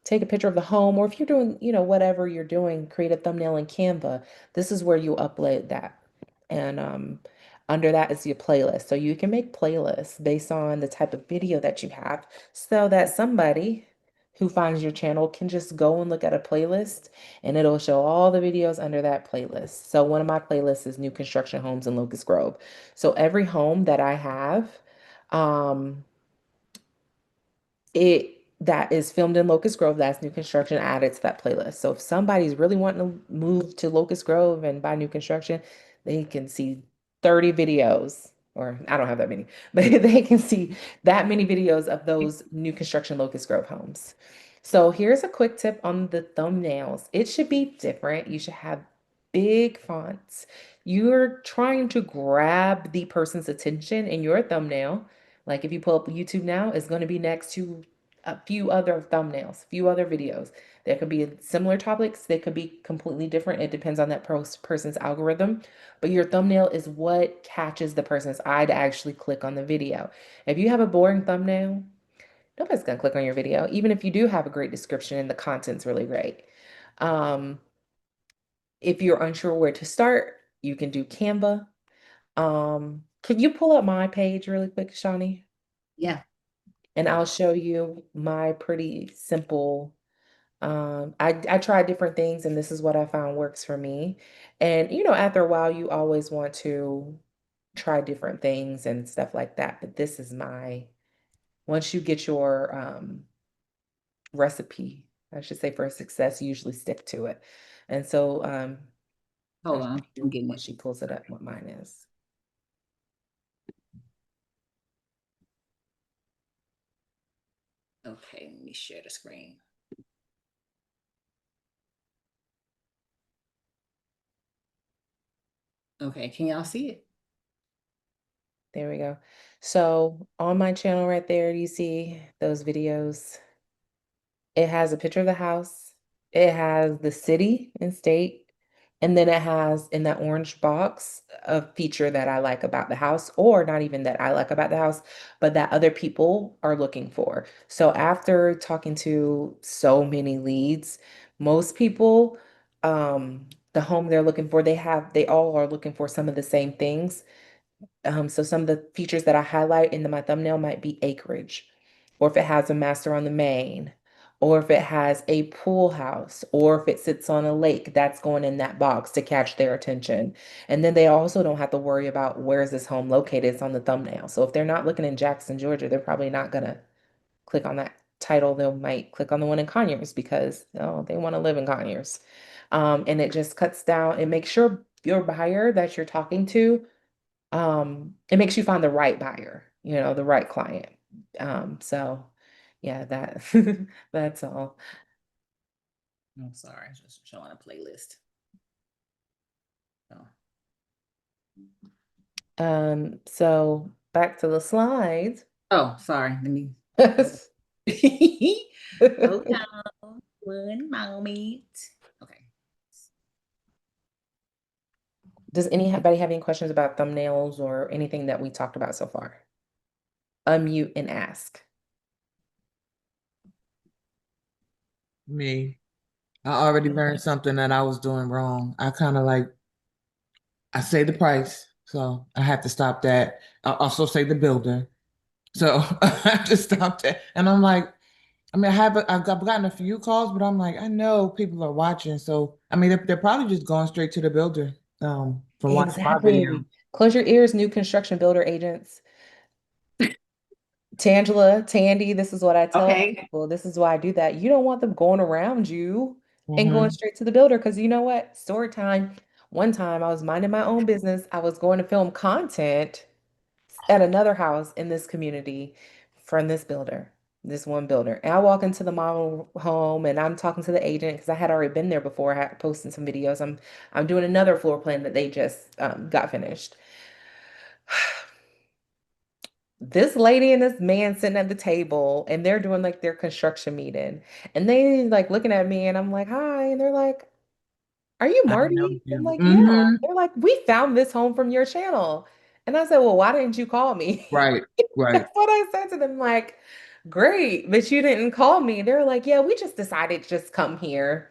take a picture of the home, or if you're doing, whatever you're doing, create a thumbnail in Canva. This is where you upload that. And under that is your playlist. So you can make playlists based on the type of video that you have so that somebody who finds your channel can just go and look at a playlist and it'll show all the videos under that playlist. So one of my playlists is new construction homes in Locust Grove. So every home that I have, um, it that is filmed in Locust Grove, that's new construction added to that playlist. So if somebody's really wanting to move to Locust Grove and buy new construction, they can see 30 videos, or I don't have that many, but they can see that many videos of those new construction Locust Grove homes. So here's a quick tip on the thumbnails. It should be different. You should have big fonts. You're trying to grab the person's attention in your thumbnail. Like if you pull up YouTube now, it's going to be next to a few other thumbnails, a few other videos. There could be similar topics. They could be completely different. It depends on that person's algorithm. But your thumbnail is what catches the person's eye to actually click on the video. If you have a boring thumbnail, nobody's going to click on your video, even if you do have a great description and the content's really great. Um, if you're unsure where to start, you can do Canva. Could you pull up my page really quick, Shawnee? Yeah. And I'll show you my pretty simple. I tried different things and this is what I found works for me. And after a while, you always want to try different things and stuff like that. But this is once you get your recipe, I should say, for success, you usually stick to it. And so Hold I'll show on. I'm you getting when it. she pulls it up, what mine is. Okay, let me share the screen. Okay, can y'all see it? There we go. So on my channel right there, you see those videos. It has a picture of the house. It has the city and state. And then it has in that orange box a feature that I like about the house, or not even that I like about the house, but that other people are looking for. So after talking to so many leads, most people, the home they're looking for, they all are looking for some of the same things. So some of the features that I highlight in my thumbnail might be acreage, or if it has a master on the main, or if it has a pool house, or if it sits on a lake, that's going in that box to catch their attention. And then they also don't have to worry about where is this home located. It's on the thumbnail. So if they're not looking in Jackson, Georgia, they're probably not gonna click on that title. They might click on the one in Conyers because they want to live in Conyers. And it just cuts down, it makes sure your buyer that you're talking to, it makes you find the right buyer, the right client. So yeah, that that's all. I'm sorry, just showing a playlist. Oh. So back to the slides. Oh, sorry. Let me. Hold on one moment. Okay. Does anybody have any questions about thumbnails or anything that we talked about so far? Unmute and ask. Me. I already learned something that I was doing wrong. I kind of like, I say the price, so I have to stop that. I also say the builder. So I have to stop that. And I'm like, I mean, I've gotten a few calls, but I'm like, I know people are watching. So, I mean, they're probably just going straight to the builder, from watching my video. Exactly. Close your ears, new construction builder agents. Tangela, Tandy, this is what I tell Okay. people. This is why I do that. You don't want them going around you and going Hmm. straight to the builder because you know what? Story time. One time I was minding my own business. I was going to film content at another house in this community from this builder, this one builder. And I walk into the model home and I'm talking to the agent because I had already been there before. I had posted some videos. I'm doing another floor plan that they just got finished. This lady and this man sitting at the table and they're doing like their construction meeting and they like looking at me and I'm like, hi. And they're like, are you I know Marty? I'm you. like, yeah. Hmm. They're like, we found this home from your channel. And I said, well, why didn't you call me? Right, right. That's what I said to them. Like, great, but you didn't call me. They're like, yeah, we just decided to just come here.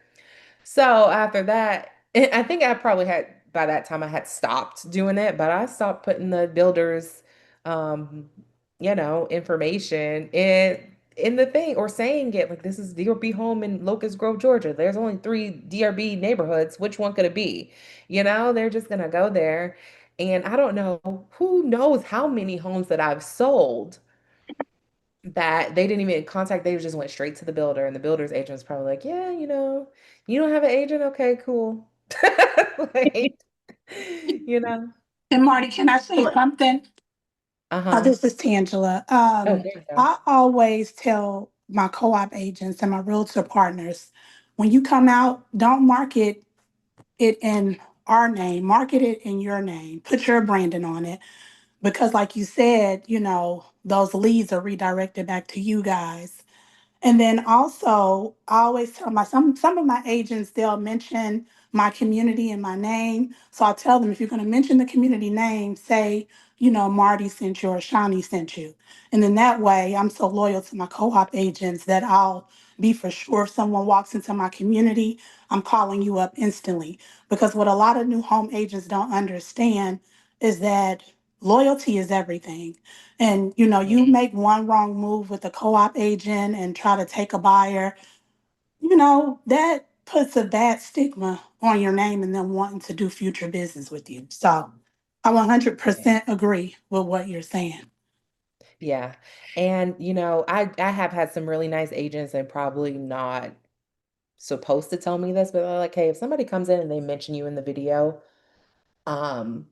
So after that, I think I probably had by that time I had stopped doing it, but I stopped putting the builders um, information in the thing or saying it like this is DRB home in Locust Grove, Georgia. There's only 3 DRB neighborhoods. Which one could it be? They're just gonna go there. And I don't know who knows how many homes that I've sold that they didn't even contact, they just went straight to the builder, and the builder's agent was probably like, yeah, you don't have an agent? Okay, cool. Like, you know. And Marty, can I say something? Uh-huh. This is Tangela. Oh, there you go. I always tell my co-op agents and my realtor partners, when you come out, don't market it in our name, market it in your name, put your branding on it. Because like you said, those leads are redirected back to you guys. And then also, I always tell some of my agents, they'll mention my community and my name. So I tell them if you're going to mention the community name, say, Marty sent you or Shawnee sent you. And then that way, I'm so loyal to my co-op agents that I'll be for sure if someone walks into my community, I'm calling you up instantly. Because what a lot of new home agents don't understand is that loyalty is everything. And you make one wrong move with a co-op agent and try to take a buyer, that puts a bad stigma on your name and them wanting to do future business with you. So I 100% agree with what you're saying. Yeah. And I have had some really nice agents and probably not supposed to tell me this, but they're like, hey, if somebody comes in and they mention you in the video, um,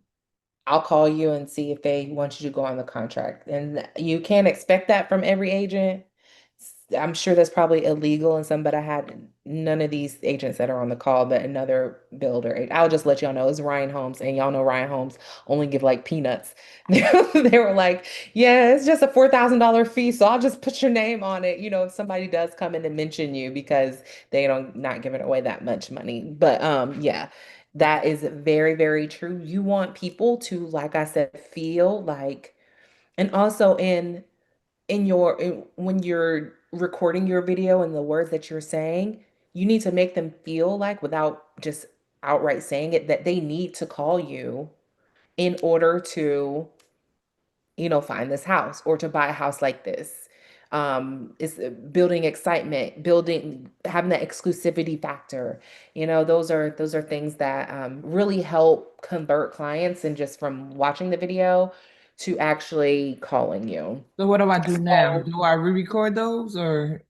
I'll call you and see if they want you to go on the contract. And you can't expect that from every agent. I'm sure that's probably illegal and some, but I had none of these agents that are on the call, but another builder. I'll just let y'all know it's Ryan Holmes, and y'all know Ryan Holmes only give like peanuts. They were like, yeah, it's just a $4,000 fee, so I'll just put your name on it, if somebody does come in and mention you because they don't not giving away that much money. But yeah, that is very, very true. You want people to, like I said, feel like, and also when you're recording your video and the words that you're saying, you need to make them feel like without just outright saying it, that they need to call you in order to, find this house or to buy a house like this. It's building excitement, building, having that exclusivity factor. Those are things that really help convert clients, and just from watching the video to actually calling you. So what do I do now? So, Do I re-record those or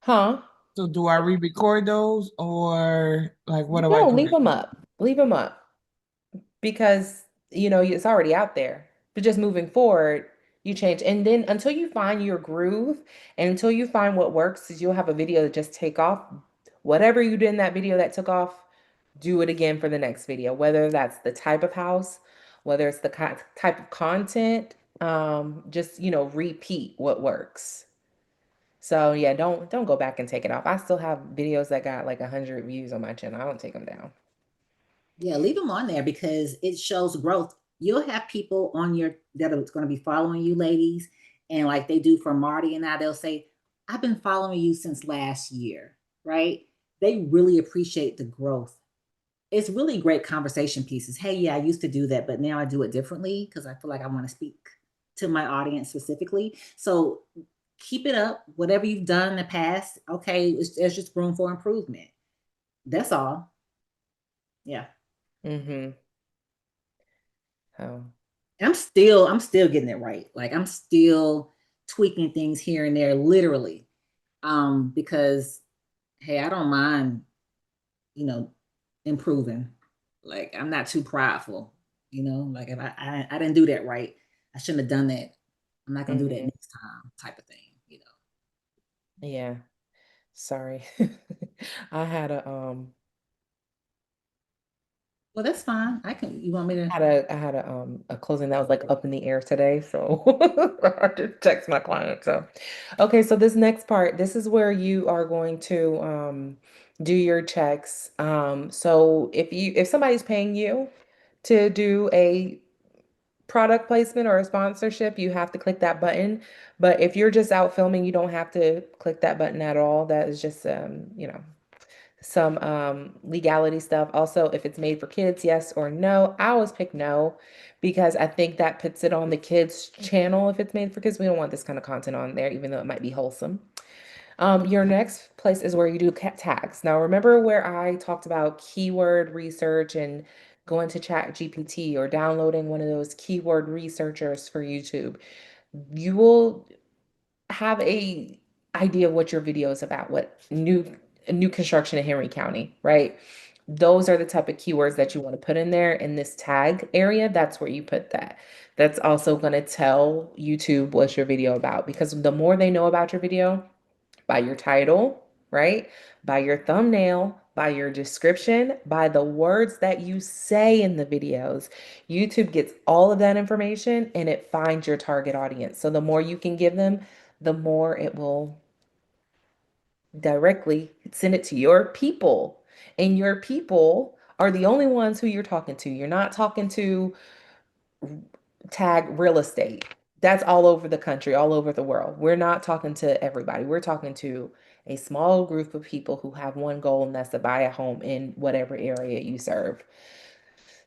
huh? so do I re-record those or like what do I No, do leave now? them up. Leave them up. Because it's already out there. But just moving forward, you change. And then until you find your groove and until you find what works, is you'll have a video that just take off. Whatever you did in that video that took off, do it again for the next video, whether that's the type of house, whether it's the type of content, just repeat what works. So yeah, don't go back and take it off. I still have videos that got like 100 views on my channel. I don't take them down. Yeah, leave them on there because it shows growth. You'll have people on your that are going to be following you, ladies, and like they do for Marty and I, they'll say, "I've been following you since last year," right? They really appreciate the growth. It's really great conversation pieces. Hey, yeah, I used to do that, but now I do it differently because I feel like I want to speak to my audience specifically. So keep it up. Whatever you've done in the past, okay, there's just room for improvement. That's all. Yeah. Mm-hmm. Oh. I'm still getting it right. Like I'm still tweaking things here and there, literally. Because hey, I don't mind, you know, improving. Like I'm not too prideful, like if I didn't do that right, I shouldn't have done that. I'm not gonna do that Mm-hmm. next time, type of thing. Yeah. Sorry. I had Well, that's fine. You want me to? a closing that was like up in the air today, so I had to text my client. So okay, so this next part, this is where you are going to do your checks. So if somebody's paying you to do a product placement or a sponsorship, you have to click that button. But if you're just out filming, you don't have to click that button at all. That is just some legality stuff. Also, if it's made for kids, yes or no. I always pick no because I think that puts it on the kids' channel if it's made for kids. We don't want this kind of content on there, even though it might be wholesome. Your next place is where you do tags. Now, remember where I talked about keyword research and going to Chat GPT or downloading one of those keyword researchers for YouTube. You will have a idea of what your video is about, what new construction in Henry County, right? Those are the type of keywords that you want to put in there in this tag area. That's where you put that. That's also going to tell YouTube what's your video about, because the more they know about your video, by your title, right? By your thumbnail, by your description, by the words that you say in the videos. YouTube gets all of that information and it finds your target audience. So the more you can give them, the more it will directly send it to your people. And your people are the only ones who you're talking to. You're not talking to tag real estate. That's all over the country, all over the world. We're not talking to everybody. We're talking to a small group of people who have one goal, and that's to buy a home in whatever area you serve.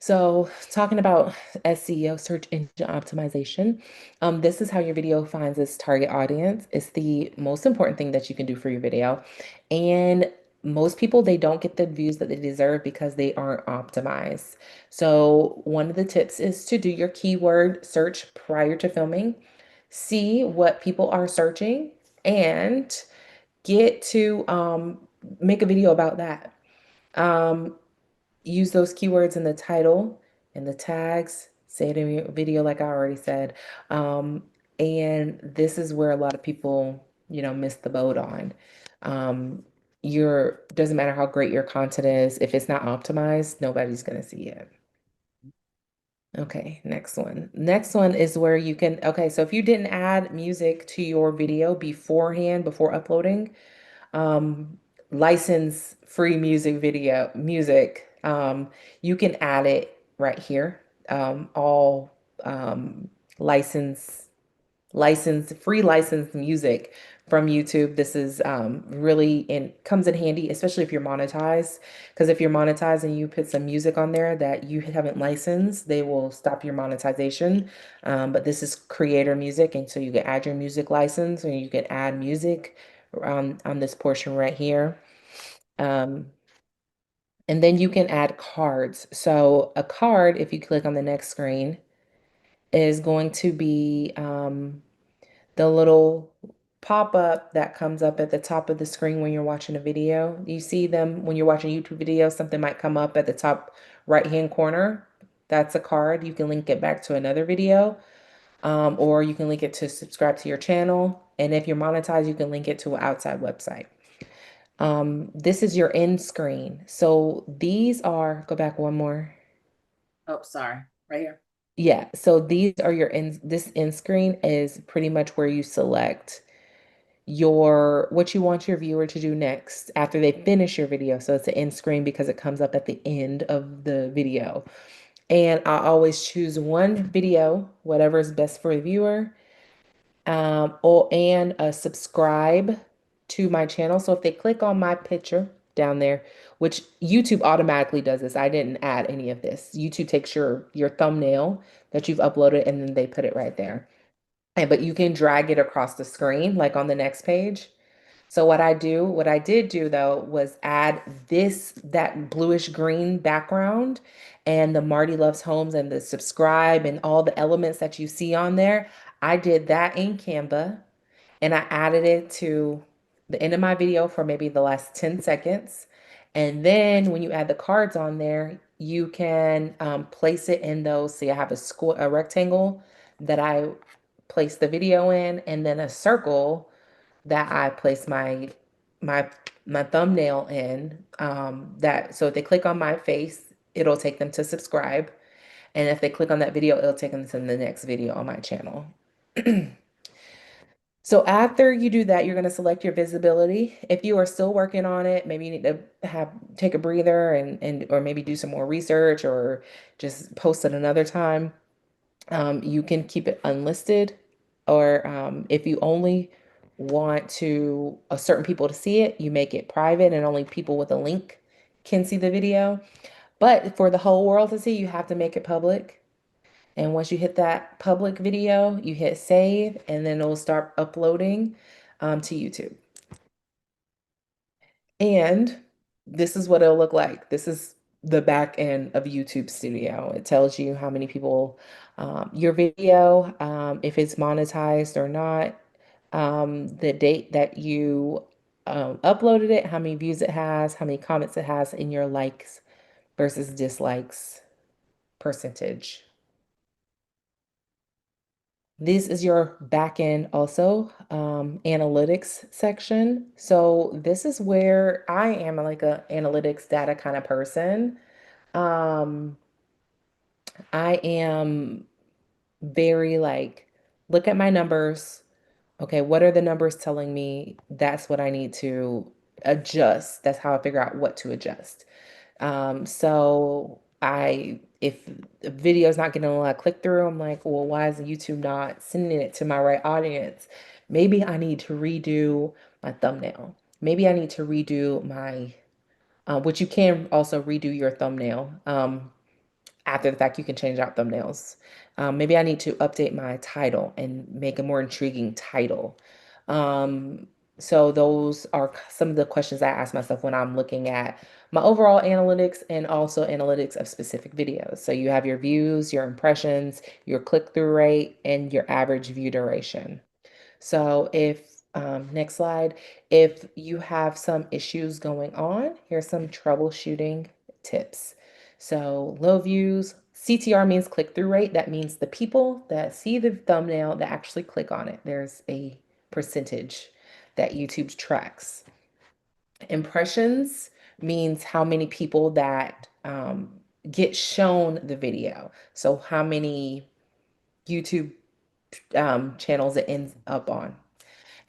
So, talking about SEO, search engine optimization, this is how your video finds its target audience. It's the most important thing that you can do for your video. And most people, they don't get the views that they deserve because they aren't optimized. So, one of the tips is to do your keyword search prior to filming, see what people are searching, and get to make a video about that. Um, Use those keywords in the title and the tags, say it in your video, like I already said. Um, and this is where a lot of people, miss the boat on. Your doesn't matter how great your content is, if it's not optimized, nobody's gonna see it. Okay, next one. Next one is where you can, okay, so if you didn't add music to your video beforehand, before uploading, um, license free music. You can add it right here. All um, license free licensed music from YouTube. This is really comes in handy, especially if you're monetized. Because if you're monetized and you put some music on there that you haven't licensed, they will stop your monetization. But this is creator music, and so you can add your music license, or you can add music on this portion right here. Um, and then you can add cards. So a card, if you click on the next screen, is going to be the little pop-up that comes up at the top of the screen when you're watching a video. You see them when you're watching YouTube videos, something might come up at the top right-hand corner. That's a card. You can link it back to another video, or you can link it to subscribe to your channel. And if you're monetized, you can link it to an outside website. This is your end screen. So these are, go back one more. Oh, sorry. Right here. Yeah, so these are this end screen is pretty much where you select what you want your viewer to do next after they finish your video. So it's an end screen because it comes up at the end of the video. And I always choose one video, whatever is best for the viewer, and subscribe to my channel. So if they click on my picture down there, which YouTube automatically does this, I didn't add any of this. YouTube takes your thumbnail that you've uploaded and then they put it right there. But you can drag it across the screen, like on the next page. So what I did do though, was add that bluish green background and the Marty Loves Homes and the subscribe and all the elements that you see on there. I did that in Canva and I added it to the end of my video for maybe the last 10 seconds. And then when you add the cards on there, you can place it in those. See, I have a rectangle that I place the video in, and then a circle that I place my my thumbnail in. So if they click on my face, it'll take them to subscribe. And if they click on that video, it'll take them to the next video on my channel. So after you do that, you're going to select your visibility. If you are still working on it, maybe you need to take a breather and or maybe do some more research or just post it another time. You can keep it unlisted, or if you only want certain people to see it, you make it private and only people with a link can see the video. But for the whole world to see, you have to make it public. And once you hit that public video, you hit save, and then it'll start uploading to YouTube. And this is what it'll look like. This is the back end of YouTube Studio. It tells you how many people, your video, if it's monetized or not, the date that you uploaded it, how many views it has, how many comments it has, and your likes versus dislikes percentage. This is your backend also, analytics section. So this is where I am like a analytics data kind of person. Um, I am very like, look at my numbers. Okay, what are the numbers telling me? That's what I need to adjust. That's how I figure out what to adjust. So if the video is not getting a lot of click through, I'm like, well, why is YouTube not sending it to my right audience? Maybe I need to redo my thumbnail. Maybe I need to redo which you can also redo your thumbnail. After the fact, you can change out thumbnails. Maybe I need to update my title and make a more intriguing title. Um, so those are some of the questions I ask myself when I'm looking at my overall analytics and also analytics of specific videos. So you have your views, your impressions, your click-through rate, and your average view duration. So next slide, if you have some issues going on, here's some troubleshooting tips. So low views, CTR means click-through rate. That means the people that see the thumbnail that actually click on it. There's a percentage that YouTube tracks. Impressions means how many people that get shown the video. So how many YouTube channels it ends up on.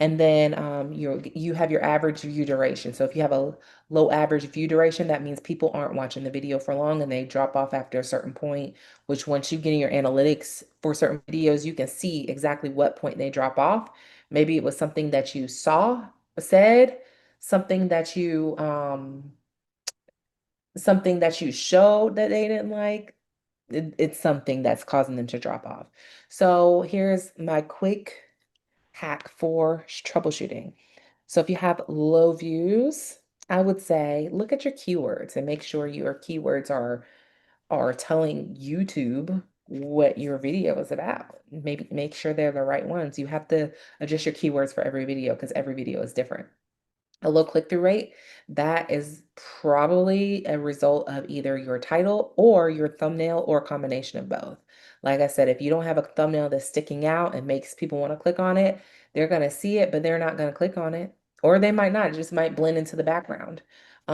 And then you have your average view duration. So if you have a low average view duration, that means people aren't watching the video for long and they drop off after a certain point, which once you get in your analytics for certain videos, you can see exactly what point they drop off. Maybe it was something that you said, something that you showed that they didn't like. It's something that's causing them to drop off. So here's my quick hack for troubleshooting. So if you have low views, I would say look at your keywords and make sure your keywords are telling YouTube what your video is about. Maybe make sure they're the right ones. You have to adjust your keywords for every video because every video is different. A low click-through rate, that is probably a result of either your title or your thumbnail or a combination of both. Like I said, if you don't have a thumbnail that's sticking out and makes people want to click on it, they're going to see it, but they're not going to click on it. Or they might not, it just might blend into the background.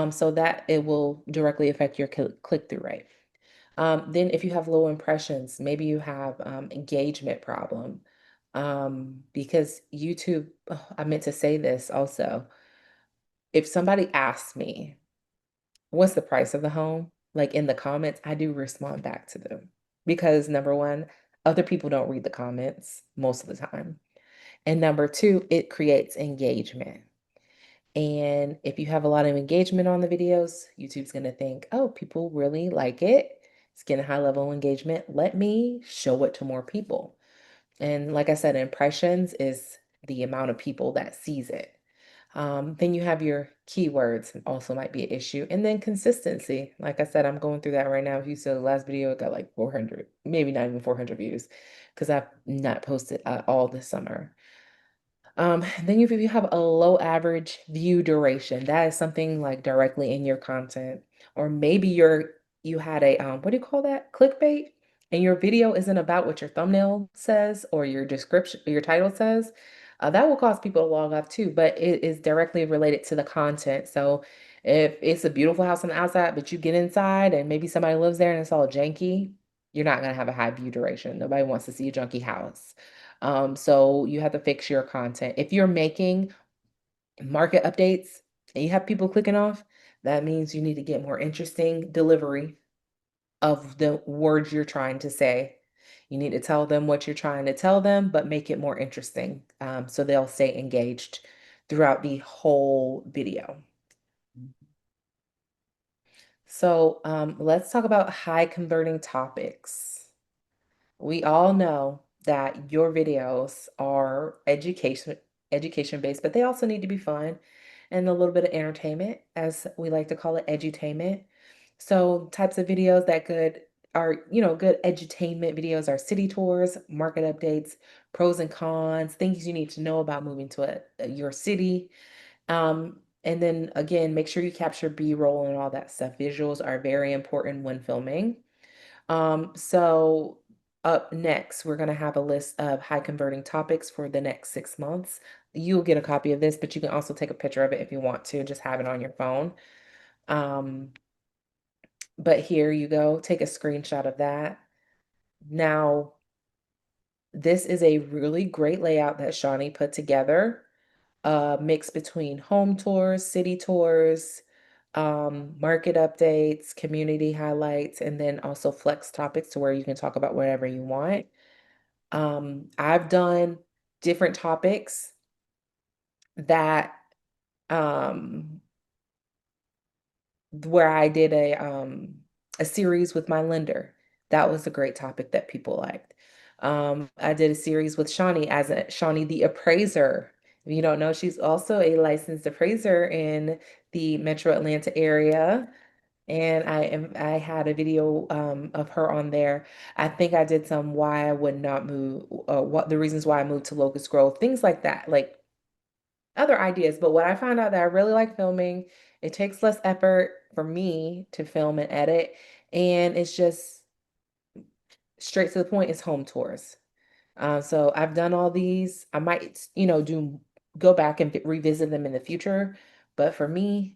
So that it will directly affect your click-through rate. Then if you have low impressions, maybe you have engagement problem. Because YouTube, oh, I meant to say this also. If somebody asks me, what's the price of the home? Like in the comments, I do respond back to them because number one, other people don't read the comments most of the time. And number two, it creates engagement. And if you have a lot of engagement on the videos, YouTube's going to think, oh, people really like it. It's getting high level engagement. Let me show it to more people. And like I said, impressions is the amount of people that sees it. Then you have your keywords also might be an issue. And then consistency. Like I said, I'm going through that right now. If you saw the last video, it got like 400, maybe not even 400 views because I've not posted at all this summer. Then if you have a low average view duration, that is something like directly in your content. Or maybe you had a what do you call that? Clickbait, and your video isn't about what your thumbnail says or your description, your title says. That will cause people to log off too, but it is directly related to the content. So if it's a beautiful house on the outside, but you get inside and maybe somebody lives there and it's all janky, you're not gonna have a high view duration. Nobody wants to see a junky house. So you have to fix your content. If you're making market updates and you have people clicking off, that means you need to get more interesting delivery of the words you're trying to say. You need to tell them what you're trying to tell them, but make it more interesting so they'll stay engaged throughout the whole video. So let's talk about high converting topics. We all know that your videos are education based, but they also need to be fun and a little bit of entertainment, as we like to call it, edutainment. So types of videos that good edutainment videos are city tours, market updates, pros and cons, things you need to know about moving to your city. And then again, make sure you capture B-roll and all that stuff. Visuals are very important when filming. So up next, we're going to have a list of high converting topics for the next 6 months. You'll get a copy of this, but you can also take a picture of it if you want to, just have it on your phone. But here you go, take a screenshot of that. Now, this is a really great layout that Shawnee put together, a mix between home tours, city tours, market updates, community highlights, and then also flex topics to where you can talk about whatever you want. I've done different topics that um, where I did a series with my lender. That was a great topic that people liked. I did a series with Shawnee as Shawnee the appraiser. If you don't know, she's also a licensed appraiser in the Metro Atlanta area. And I had a video of her on there. I think I did some why I would not move, what the reasons why I moved to Locust Grove, things like that, like other ideas. But what I found out that I really like filming, it takes less effort for me to film and edit, and it's just straight to the point. It's home tours. So I've done all these. I might, go back and revisit them in the future. But for me,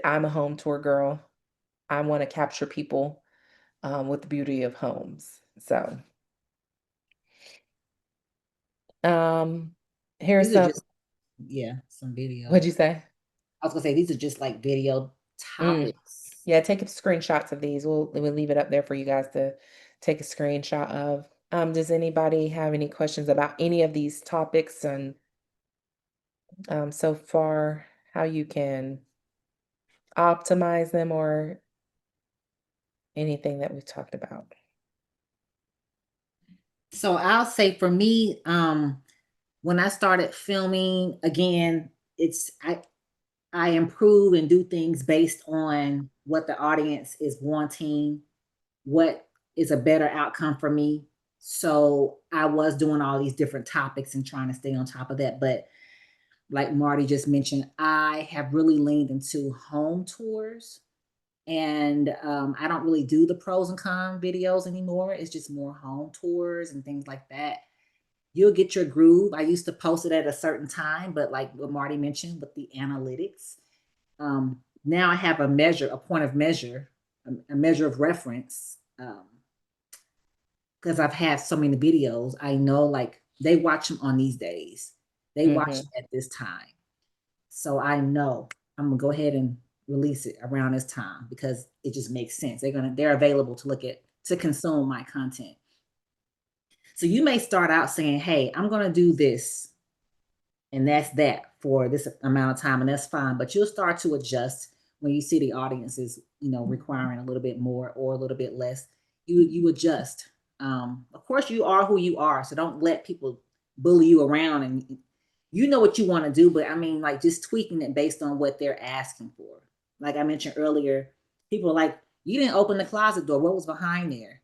I'm a home tour girl. I want to capture people with the beauty of homes. So um, here's You could some. just yeah, some video. What'd you say? I was gonna say these are just like video topics. Yeah, take screenshots of these. We'll leave it up there for you guys to take a screenshot of. Does anybody have any questions about any of these topics and so far how you can optimize them or anything that we've talked about? So I'll say for me, when I started filming again, I improve and do things based on what the audience is wanting, what is a better outcome for me. So I was doing all these different topics and trying to stay on top of that. But like Marty just mentioned, I have really leaned into home tours. And I don't really do the pros and cons videos anymore. It's just more home tours and things like that. You'll get your groove. I used to post it at a certain time, but like what Marty mentioned with the analytics, now I have a measure, a point of measure, a measure of reference. Because I've had so many videos, I know like they watch them on these days. They watch them at this time. So I know I'm gonna go ahead and release it around this time because it just makes sense. They're available to look at, to consume my content. So you may start out saying, hey, I'm gonna do this and that's that for this amount of time, and that's fine. But you'll start to adjust when you see the audience is, requiring a little bit more or a little bit less. You adjust. Of course, you are who you are, so don't let people bully you around. And you know what you want to do, but I mean, like just tweaking it based on what they're asking for. Like I mentioned earlier, people are like, you didn't open the closet door. What was behind there?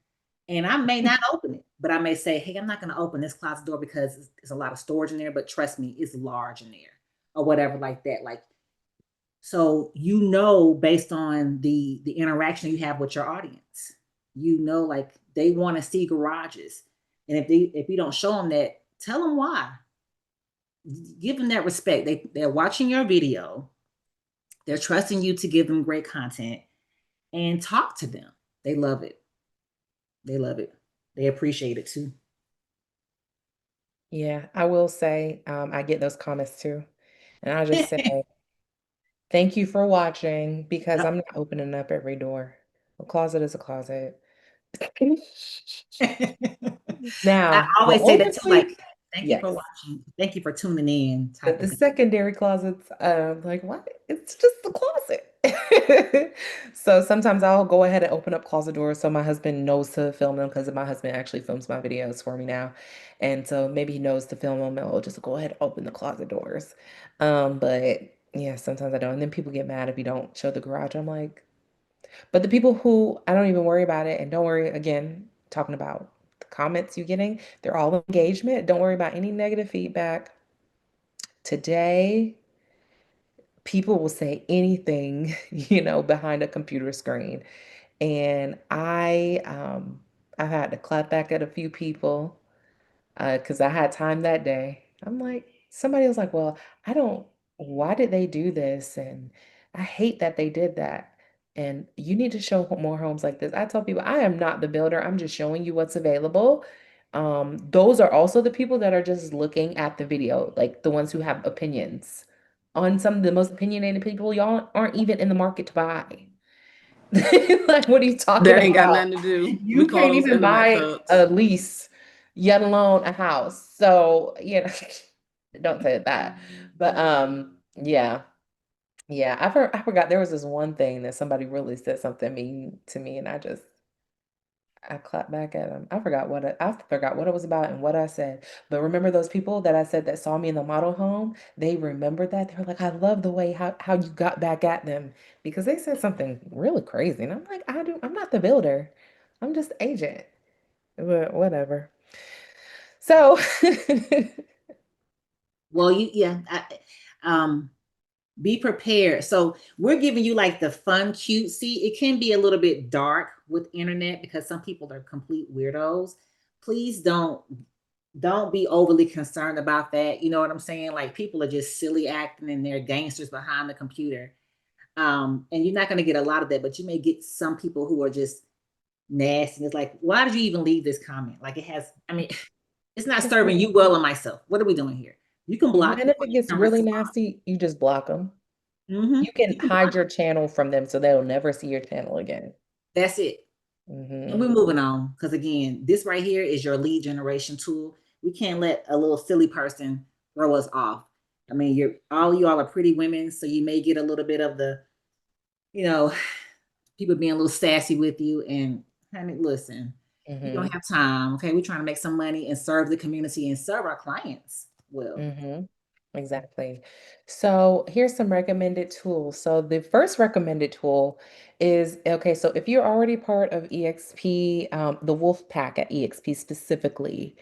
And I may not open it, but I may say, hey, I'm not going to open this closet door because there's a lot of storage in there, but trust me, it's large in there or whatever like that. Like, so, based on the interaction you have with your audience, like they want to see garages. And if you don't show them that, tell them why. Give them that respect. They're watching your video. They're trusting you to give them great content and talk to them. They love it. They love it. They appreciate it too. Yeah, I will say I get those comments too. And I'll just say thank you for watching because I'm not opening up every door. A closet is a closet. I Now, the always say that too, like, only thank you for yes. watching. Thank you for tuning in But type the of thing. secondary closets, like what? It's just the closet. So sometimes I'll go ahead and open up closet doors so my husband knows to film them because my husband actually films my videos for me now. And so maybe he knows to film them and we'll just go ahead and open the closet doors. But yeah, sometimes I don't. And then people get mad if you don't show the garage. I'm like, but the people who I don't even worry about it, and don't worry again, talking about the comments you're getting, they're all engagement. Don't worry about any negative feedback. Today, people will say anything, behind a computer screen. And I've had to clap back at a few people because I had time that day. I'm like, somebody was like, well, why did they do this? And I hate that they did that. And you need to show more homes like this. I tell people, I am not the builder. I'm just showing you what's available. Those are also the people that are just looking at the video, like the ones who have opinions on some of the most opinionated people. Y'all aren't even in the market to buy. Like, what are you talking That ain't got about? nothing to do. We You call can't those even internet buy thugs. a lease, yet alone a house. So, don't say that. But yeah. Yeah, I forgot there was this one thing that somebody really said something mean to me and I clapped back at them. I forgot what it was about and what I said. But remember those people that I said that saw me in the model home? They remembered that. They were like, I love the way how you got back at them because they said something really crazy. And I'm like, I'm not the builder. I'm just the agent. But whatever. So Well, be prepared. So we're giving you like the fun, cutesy. It can be a little bit dark with internet because some people are complete weirdos. Please don't be overly concerned about that. You know what I'm saying? Like people are just silly acting and they're gangsters behind the computer. And you're not going to get a lot of that, but you may get some people who are just nasty. It's like, why did you even leave this comment? Like it has, I mean, it's not serving you well or myself. What are we doing here? You can And block then them if or it you gets can really respond. nasty, you just block them. You You can can block hide your them. channel from them so they'll never see your channel again. That's it. And Hmm we're moving on because again, this right here is your lead generation tool. We can't let a little silly person throw us off. I mean, you're all y'all are pretty women, so you may get a little bit of the, you know, people being a little sassy with you. And honey, listen, you don't hmm have time. Okay, we're trying to make some money and serve the community and serve our clients well. hmm Exactly. So here's some recommended tools. So the first recommended tool is okay. So if you're already part of EXP, the Wolf Pack at EXP specifically,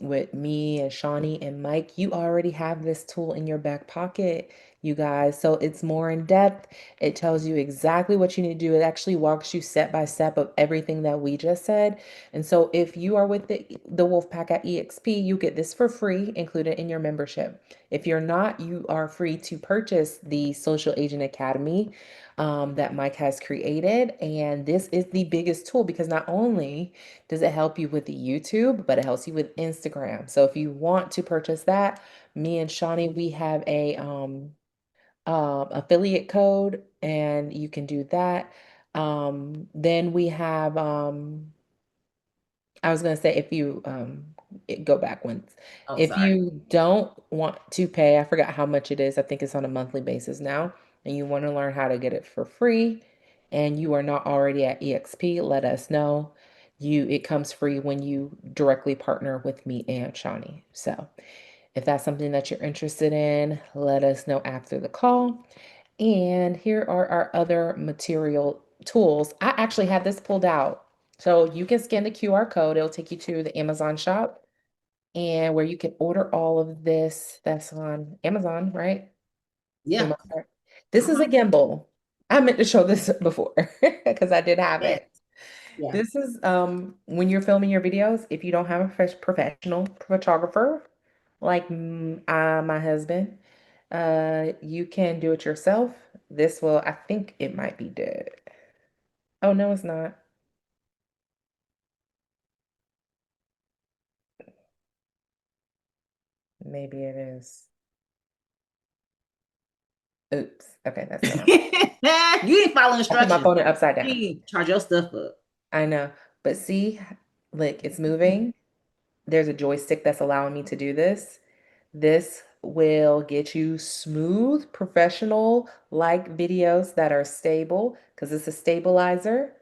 with me and Shawnee and Mike, you already have this tool in your back pocket, you guys. So it's more in depth. It tells you exactly what you need to do. It actually walks you step by step of everything that we just said. And so if you are with the Wolfpack at EXP, you get this for free included in your membership. If you're not, you are free to purchase the Social Agent Academy that Mike has created. And this is the biggest tool because not only does it help you with the YouTube, but it helps you with Instagram. So if you want to purchase that, me and Shawnee, we have a affiliate code and you can do that. Then we have I was gonna say if you go back once. Oh, If sorry. you don't want to pay, I forgot how much it is. I think it's on a monthly basis now, and you want to learn how to get it for free, and you are not already at EXP, let us know. It comes free when you directly partner with me and Shawnee. So if that's something that you're interested in, let us know after the call. And here are our other material tools. I actually have this pulled out. So you can scan the QR code, it'll take you to the Amazon shop and where you can order all of this that's on Amazon, right? For the Yeah. most part. This is a gimbal. I meant to show this before because I did have Yes. it. Yeah. This is when you're filming your videos, if you don't have a professional photographer like my husband, you can do it yourself. This will, I think it might be dead. Oh, no, it's not. Maybe it is. Oops. Okay, that's not. You didn't follow I put my instructions. phone upside You down. didn't charge your stuff up. I know. But see, look, it's moving. There's a joystick that's allowing me to do this. This will get you smooth, professional like videos that are stable because it's a stabilizer.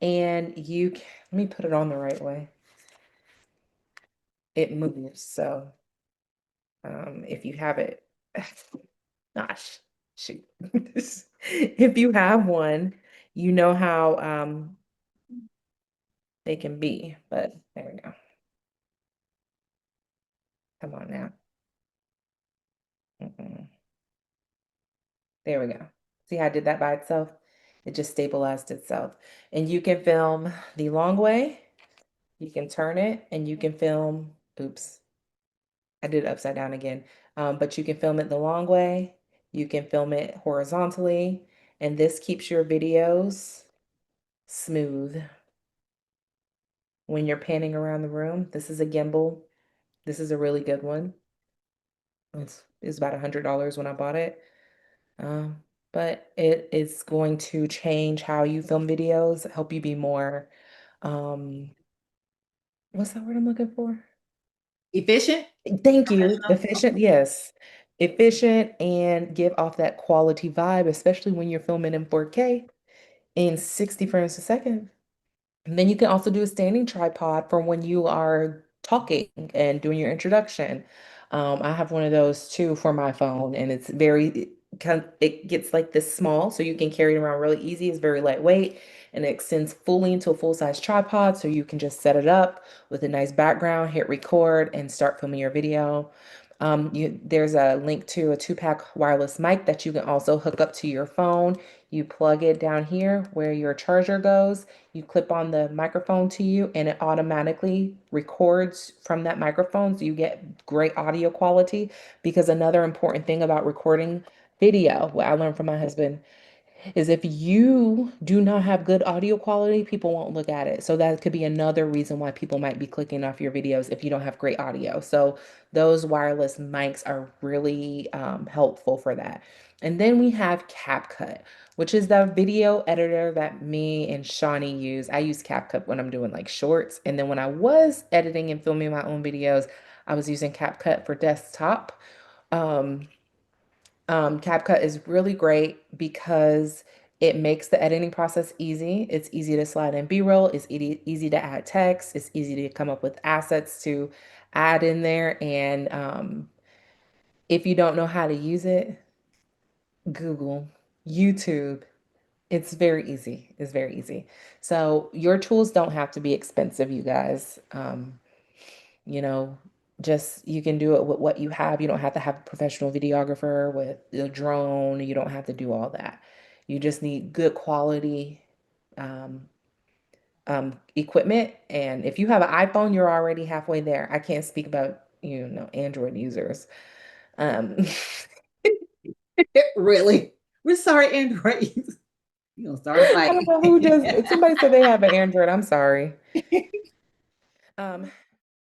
And let me put it on the right way. It moves. So if you have it, gosh, shoot. If you have one, you know how they can be. But there we go. Come on now. Mm-mm. There we go. See how I did that by itself? It just stabilized itself. And you can film the long way. You can turn it and you can film, oops, I did it upside down again. But you can film it the long way. You can film it horizontally. And this keeps your videos smooth. When you're panning around the room, this is a gimbal. This is a really good one. It's about $100 when I bought it. Um, but it is going to change how you film videos, help you be more, um, what's that word I'm looking for? Efficient? Thank you. Professional? Efficient, yes. Efficient and give off that quality vibe, especially when you're filming in 4K in 60 frames a second. And then you can also do a standing tripod for when you are talking and doing your introduction. I have one of those too for my phone, and it's it gets like this small, so you can carry it around really easy. It's very lightweight, and it extends fully into a full-size tripod, so you can just set it up with a nice background, hit record, and start filming your video. There's a link to a two-pack wireless mic that you can also hook up to your phone. You plug it down here where your charger goes. You clip on the microphone to you and it automatically records from that microphone. So you get great audio quality because another important thing about recording video, what I learned from my husband, is if you do not have good audio quality, people won't look at it. So that could be another reason why people might be clicking off your videos if you don't have great audio. So those wireless mics are really helpful for that. And then we have CapCut, which is the video editor that me and Shawnee use. I use CapCut when I'm doing like shorts. And then when I was editing and filming my own videos, I was using CapCut for desktop. Um, CapCut is really great because it makes the editing process easy. It's easy to slide in B-roll. It's easy to add text. It's easy to come up with assets to add in there. And if you don't know how to use it, Google, YouTube. It's very easy. It's very easy. So your tools don't have to be expensive, you guys. You know, just you can do it with what you have. You don't have to have a professional videographer with a drone. You don't have to do all that. You just need good quality um, equipment. And if you have an iPhone, you're already halfway there. I can't speak about, Android users. Um, Really? We're sorry, Android. You gonna start a I don't fight. know who does. Somebody said they have an Android. I'm sorry.